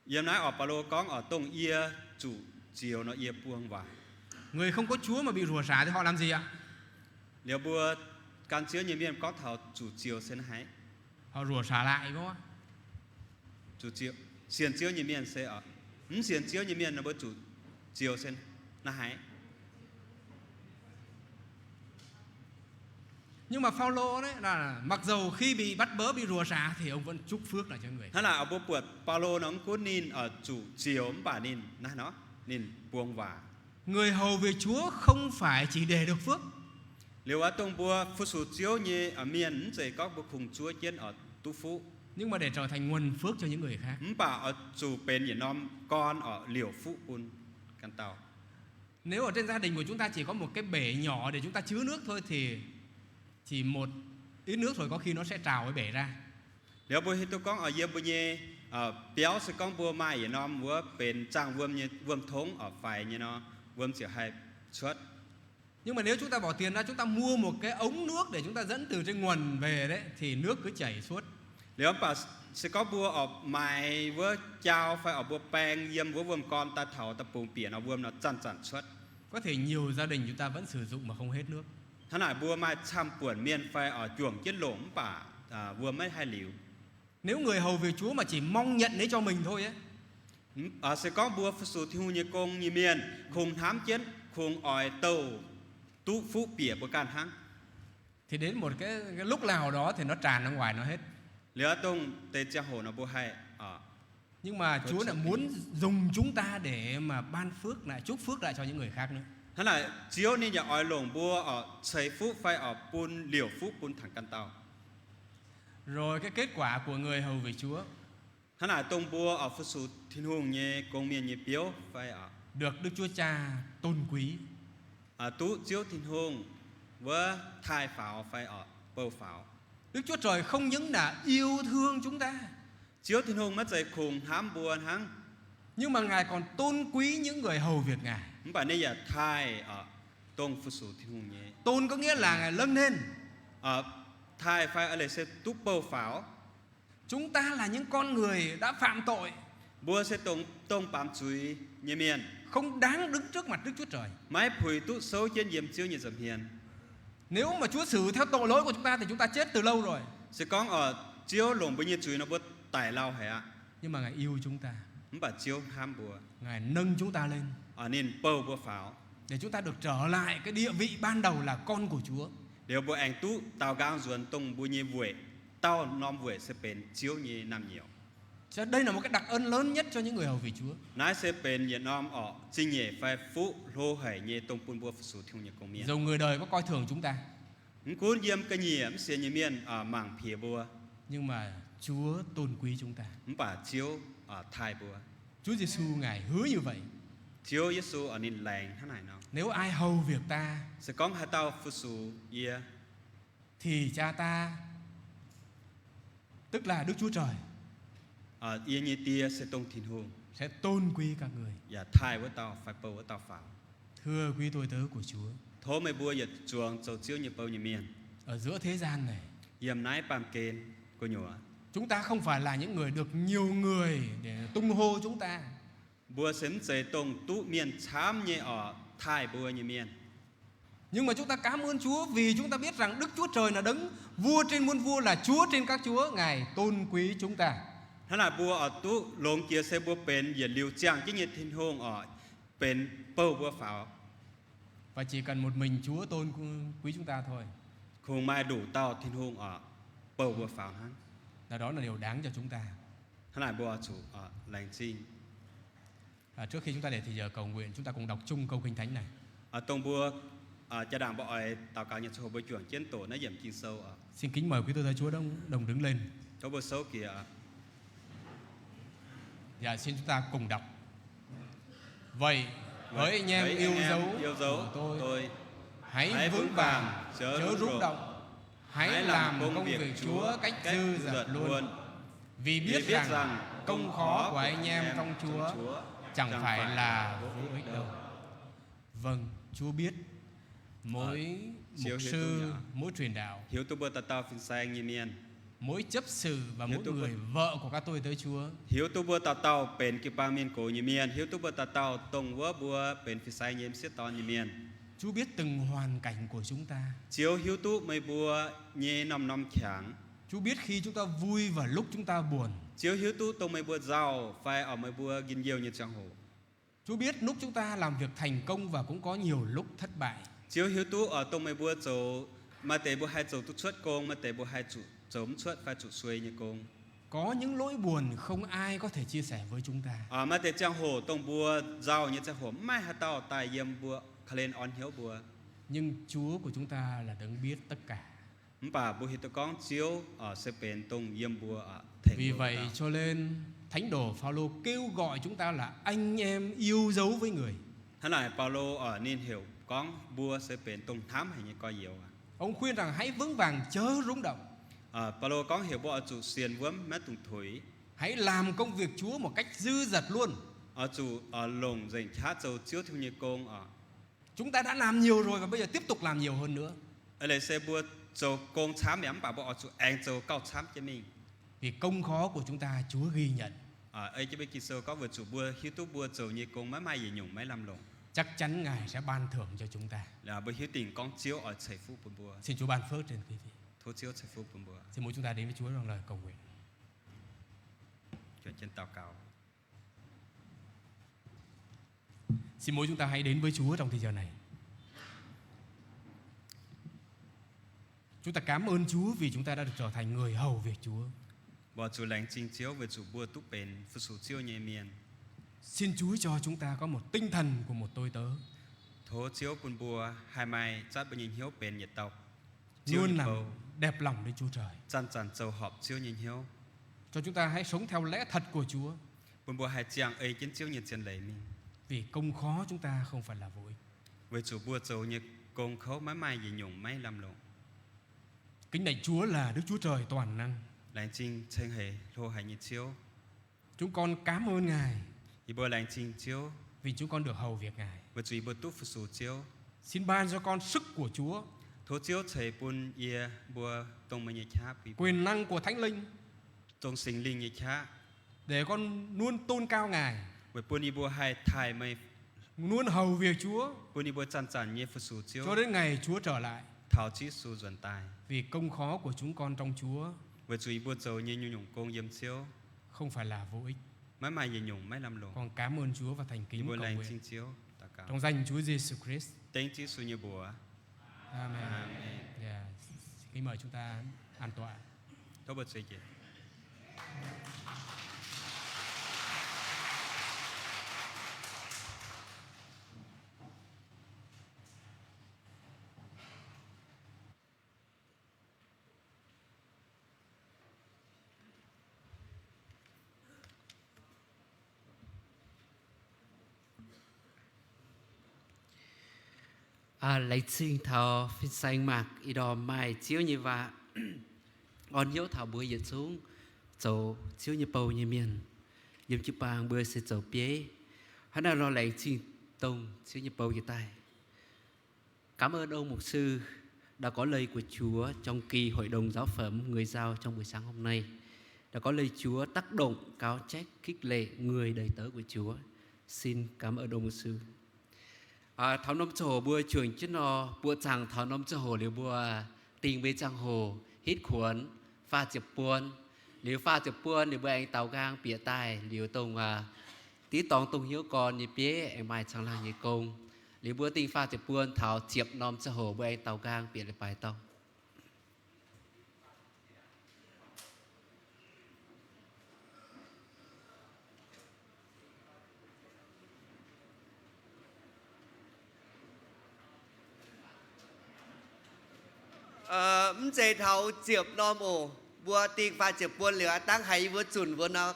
yếm nói ở Paulo có ở tông ia chủ chiều nó ia buông vào Người không có Chúa mà bị rủa xả thì họ làm gì ạ? liệu bùa can chứa như miền có thảo chủ chiều sen hái Họ rủa xả lại đúng không? chủ chiều xiên chiếu như miền sẽ ở xiên chiếu như miền nó bữa chủ chiều sen nó hái Nhưng mà Phaolô đấy là mặc dầu khi bị bắt bớ bị rủa xả thì ông vẫn chúc phước lại cho người. hắn là ở bữa buổi Paulo nó cũng nín ở chủ chiều bà nín nó nín buông vào Người hầu về Chúa không phải chỉ để được phước, liệu ở tông bùa phụ sự chiếu như ở miền sẽ có bữa khung chúa chiến ở tu phú nhưng mà để trở thành nguồn phước cho những người khác. bà ở chủ bền nhiệt nom con ở liều phú bún căn tàu Nếu ở trên gia đình của chúng ta chỉ có một cái bể nhỏ để chúng ta chứa nước thôi thì chỉ một ít nước thôi có khi nó sẽ trào cái bể ra. nếu bữa tôi có ở yếm bữa như béo sẽ có bùa mai nhiệt nom bùa bền trang vườm như vườm thống ở phải như nó vườm chỉ hay xuất Nhưng mà nếu chúng ta bỏ tiền ra, chúng ta mua một cái ống nước để chúng ta dẫn từ trên nguồn về đấy thì nước cứ chảy suốt. nếu bà sẽ có bùa ở mài với chao phải ở bùa bèn yếm với vườm con ta thảo ta bùng biển ở vườm nó chăn chăn xuất Có thể nhiều gia đình chúng ta vẫn sử dụng mà không hết nước. hắn lại bùa mai chăm buồn miền phải ở chuồng chiến lủng bà vườm mấy hai liều Nếu người hầu việc Chúa mà chỉ mong nhận lấy cho mình thôi ấy, sẽ có bùa phụ sự thiên hùng như công như miền khung thám chiến khung ỏi tàu tu phú bỉa của can hăng thì đến một cái lúc nào đó thì nó tràn ra ngoài nó hết. lứa tung tê cha hồ nó bùa hay Nhưng mà Chúa lại muốn dùng chúng ta để mà ban phước lại, chúc phước lại cho những người khác nữa. thế là chiếu nên nhà ỏi lồng bùa ở xây phú phải ở pun liều phú pun thẳng căn tàu Rồi cái kết quả của người hầu việc Chúa thế là tung bùa ở phụ sự thiên hùng như công miền như biếu phải ở được Đức Chúa Cha tôn quý. tú chiếu thiên hùng với thai pháo phải ở bầu pháo Đức Chúa Trời không những là yêu thương chúng ta, chiếu thiên hùng mất dậy khùng hám buồn hăng nhưng mà Ngài còn tôn quý những người hầu việc Ngài. không phải đây là thai ở tung phụ sự thiên hùng như Tôn có nghĩa là Ngài nâng lên. thai phải ở đây sẽ tú bầu pháo Chúng ta là những con người đã phạm tội, bùa sẽ tông bám chuối như miền không đáng đứng trước mặt Đức Chúa Trời. máy phủi tú xấu trên diệm chiếu như dầm hiền Nếu mà Chúa xử theo tội lỗi của chúng ta thì chúng ta chết từ lâu rồi. sẽ có ở chiếu lồng với như chuối nó bớt tải lao hả Nhưng mà Ngài yêu chúng ta, không phải chiếu ham bùa Ngài nâng chúng ta lên nên bầu bùa pháo để chúng ta được trở lại cái địa vị ban đầu là con của Chúa. đều bùa ảnh tú tàu gang ruồn tông bùa như vùi tao nom vùi sẽ bền chiếu như năm nhiều Cho đây là một cái đặc ân lớn nhất cho những người hầu việc Chúa. nãy sẽ bền như nom ở trinh nhẹ phải phú lô hải như tông bùn bùa phụ sự thiêu như công miền Dù người đời có coi thường chúng ta, cuốn diêm cái nhiễm sẽ như miền ở mảng phía bùa nhưng mà Chúa tôn quý chúng ta. không phải chiếu ở thai bùa Chúa Giêsu Ngài hứa như vậy. chiếu Giêsu ở nên lành thế này nào Nếu ai hầu việc ta sẽ có hai tao phụ sự yeah thì Cha ta, tức là Đức Chúa Trời, yên như tia sẽ tông thiên hùng sẽ tôn quý các người. và thai với tao phải bầu với tao pháo Thưa quý tôi tớ của Chúa, thố mày bùa giật chuồng dầu chiếu như bầu như miền ở giữa thế gian này, yếm nái bàm kên của nhủa chúng ta không phải là những người được nhiều người để tung hô chúng ta. bùa sếm dây tông tú miền chám như ở thai bùa như miền Nhưng mà chúng ta cảm ơn Chúa vì chúng ta biết rằng Đức Chúa Trời là đấng vua trên muôn vua, là Chúa trên các chúa. Ngài tôn quý chúng ta. thế là bùa ở tú lồng kia sẽ bùa bền giờ liều trang chứ như thiên hùng ở bền bầu bùa pháo Và chỉ cần một mình Chúa tôn quý chúng ta thôi, không mai đủ tao thiên hùng ở bầu bùa pháo hắn là đó là điều đáng cho chúng ta. thế là bùa chủ ở lành chi Trước khi chúng ta để thì giờ cầu nguyện, chúng ta cùng đọc chung câu Kinh Thánh này. ở tông bùa cha đảng bọi tàu cao nhật hồ bùa chuẩn chiến tổ nó giảm chi sâu ở Xin kính mời quý tôi thấy Chúa đồng đứng lên. chỗ bùa xấu kìa Dạ, xin chúng ta cùng đọc. Vậy với anh em yêu dấu của tôi, hãy vững vàng, chớ rung động. Hãy làm công việc Chúa cách dư dật luôn. Vì biết rằng công khó của anh em trong Chúa chẳng phải là vô ích đâu. Vâng, Chúa biết mỗi mục sư, mỗi truyền đạo, hiếu tu bùa tao phim sang như miền mỗi chấp sự và mỗi người vợ của các tôi tới Chúa, hiếu tu bùa tao bền kịp ba miền cổ như miền hiếu tu bùa tao tông vỡ bùa bền phim sang như xiết to như miền Chúa biết từng hoàn cảnh của chúng ta. chiếu hiếu tu mây bùa nhẹ năm kháng Chúa biết khi chúng ta vui và lúc chúng ta buồn. chiếu hiếu tu tông mây bùa giàu phải ở mây bùa gìn nhiều như trang hồ Chúa biết lúc chúng ta làm việc thành công và cũng có nhiều lúc thất bại. chiếu hiếu tu ở tông mây bùa dầu mà tế bùa hai dầu tu xuất công mà tế bùa hai chủ chống xuất phải chủ xuôi như công Có những nỗi buồn không ai có thể chia sẻ với chúng ta. mà tế trang hồ tông bùa giàu như trang hồ mai hạt tao tài yếm bùa khá lên on hiếu bùa Nhưng Chúa của chúng ta là đấng biết tất cả. bà bùa hiếu con chiếu ở sẽ bền tông yếm bùa ở thành Vì vậy cho nên Thánh đồ Phaolô kêu gọi chúng ta là anh em yêu dấu với người. thế này Paulo ở nên hiểu con bùa sẽ bền tông thám hay như coi nhiều Ông khuyên rằng hãy vững vàng chớ rung động. Paulo có hiểu bộ chủ xiên vớm mét tùng thủy Hãy làm công việc Chúa một cách dư dật luôn. ở chủ ở lồng dành khá dầu chiếu theo như công ở Chúng ta đã làm nhiều rồi và bây giờ tiếp tục làm nhiều hơn nữa. ở đây sẽ bùa dầu công chám ém bà bộ chủ anh dầu cao chám cho mình Vì công khó của chúng ta Chúa ghi nhận. ấy cho biết kỳ sơ có vừa chủ bùa hiếu tu bùa dầu như công mấy gì nhung mấy làm lồng Chắc chắn Ngài sẽ ban thưởng cho chúng ta. là bởi hiếu tình con chiếu ở chảy phúc bùa Xin Chúa ban phước trên quý vị. thô chiếu chảy phúc bùa Xin mời chúng ta đến với Chúa trong lời cầu nguyện. Chuyển chân tàu cầu. Xin mỗi chúng ta hãy đến với Chúa trong thời giờ này. Chúng ta cảm ơn Chúa vì chúng ta đã được trở thành người hầu việc Chúa. Bỏ chủ lãnh trình chiếu về chủ bùa túc bền, phụ chủ chiếu nhẹ miền. Xin Chúa cho chúng ta có một tinh thần của một tôi tớ, Thố chiếu quân bùa, hai mai chát bên nhìn hiếu bền nhiệt tộc. luôn làm đẹp lòng đến Chúa Trời. Chăn chăn châu họp chiếu nhìn hiếu. Cho chúng ta hãy sống theo lẽ thật của Chúa, Quân bùa hai chàng ấy kiến chiếu nhiệt chân lấy mình. vì công khó chúng ta không phải là vô ích. Với chủ bùa châu nhiệt công khấu mái mai gì nhung máy làm lộn. Kính lạy Chúa là Đức Chúa Trời toàn năng. Lãnh trình tranh hề lô hải nhiệt chiếu. Chúng con cảm ơn Ngài Ý bùa lãnh trình chiếu. vì chúng con được hầu việc Ngài. Với chủ ý bùa túc phụ chủ chiếu. Xin ban cho con sức của Chúa, Thố chiếu thầy bùn ia bùa tông mà nhiệt chá. quyền năng của Thánh Linh, Tông sinh linh nhiệt chá. để con luôn tôn cao Ngài, Với bùn ý bùa hai thai mây. luôn hầu việc Chúa Bùn ý bùa chăn chăn nhiệt phụ chủ chiếu. cho đến ngày Chúa trở lại. Thảo chí su dần tài. Vì công khó của chúng con trong Chúa Với chủ ý bùa châu nhiệt nhu nhung công yếm chiếu. không phải là vô ích. Mái mai gì nhung máy làm lộn. Con cảm ơn Chúa và thành Ý kính bùa cầu lãnh nguyện trình chiếu. Tạ cáo. trong danh Chúa Giêsu Christ. Tên chí su như bùa. Amen. Amen. Yeah. Kính mời chúng ta an tọa. Tốt bật suy chị. Lấy xin thọ phi xanh mạc y đò mai chiếu như vạ. On hiếu thảo bữa dịch xuống dầu chiếu như bầu như miền. Dùm chụp bàng bữa sẽ dầu bế. Hắn đã lo lấy xin tông chiếu như bầu như tay. Cảm ơn ông mục sư đã có lời của Chúa trong kỳ hội đồng giáo phẩm người giao trong buổi sáng hôm nay. Đã có lời Chúa tác động, cáo trách, khích lệ người đầy tớ của Chúa. Xin cảm ơn ông mục sư. Thảo nông cho hồ bùa trường chứ nó bùa chẳng thảo nông cho hồ liều bùa tình bê chẳng hồ hít khuẩn pha chụp buôn liều pha chụp buôn liều bùa anh tàu gang bịa tài liều tông tí tòng tông hiếu con như bế anh mai chẳng là như công liều bùa tình pha chụp buôn thảo chiệp nông cho hồ bùa anh tàu gang bịa lại bài tông. Chế thảo chiệp nòm ổ bùa tiền và chiệp buôn lửa tăng hay vừa chuẩn vừa nào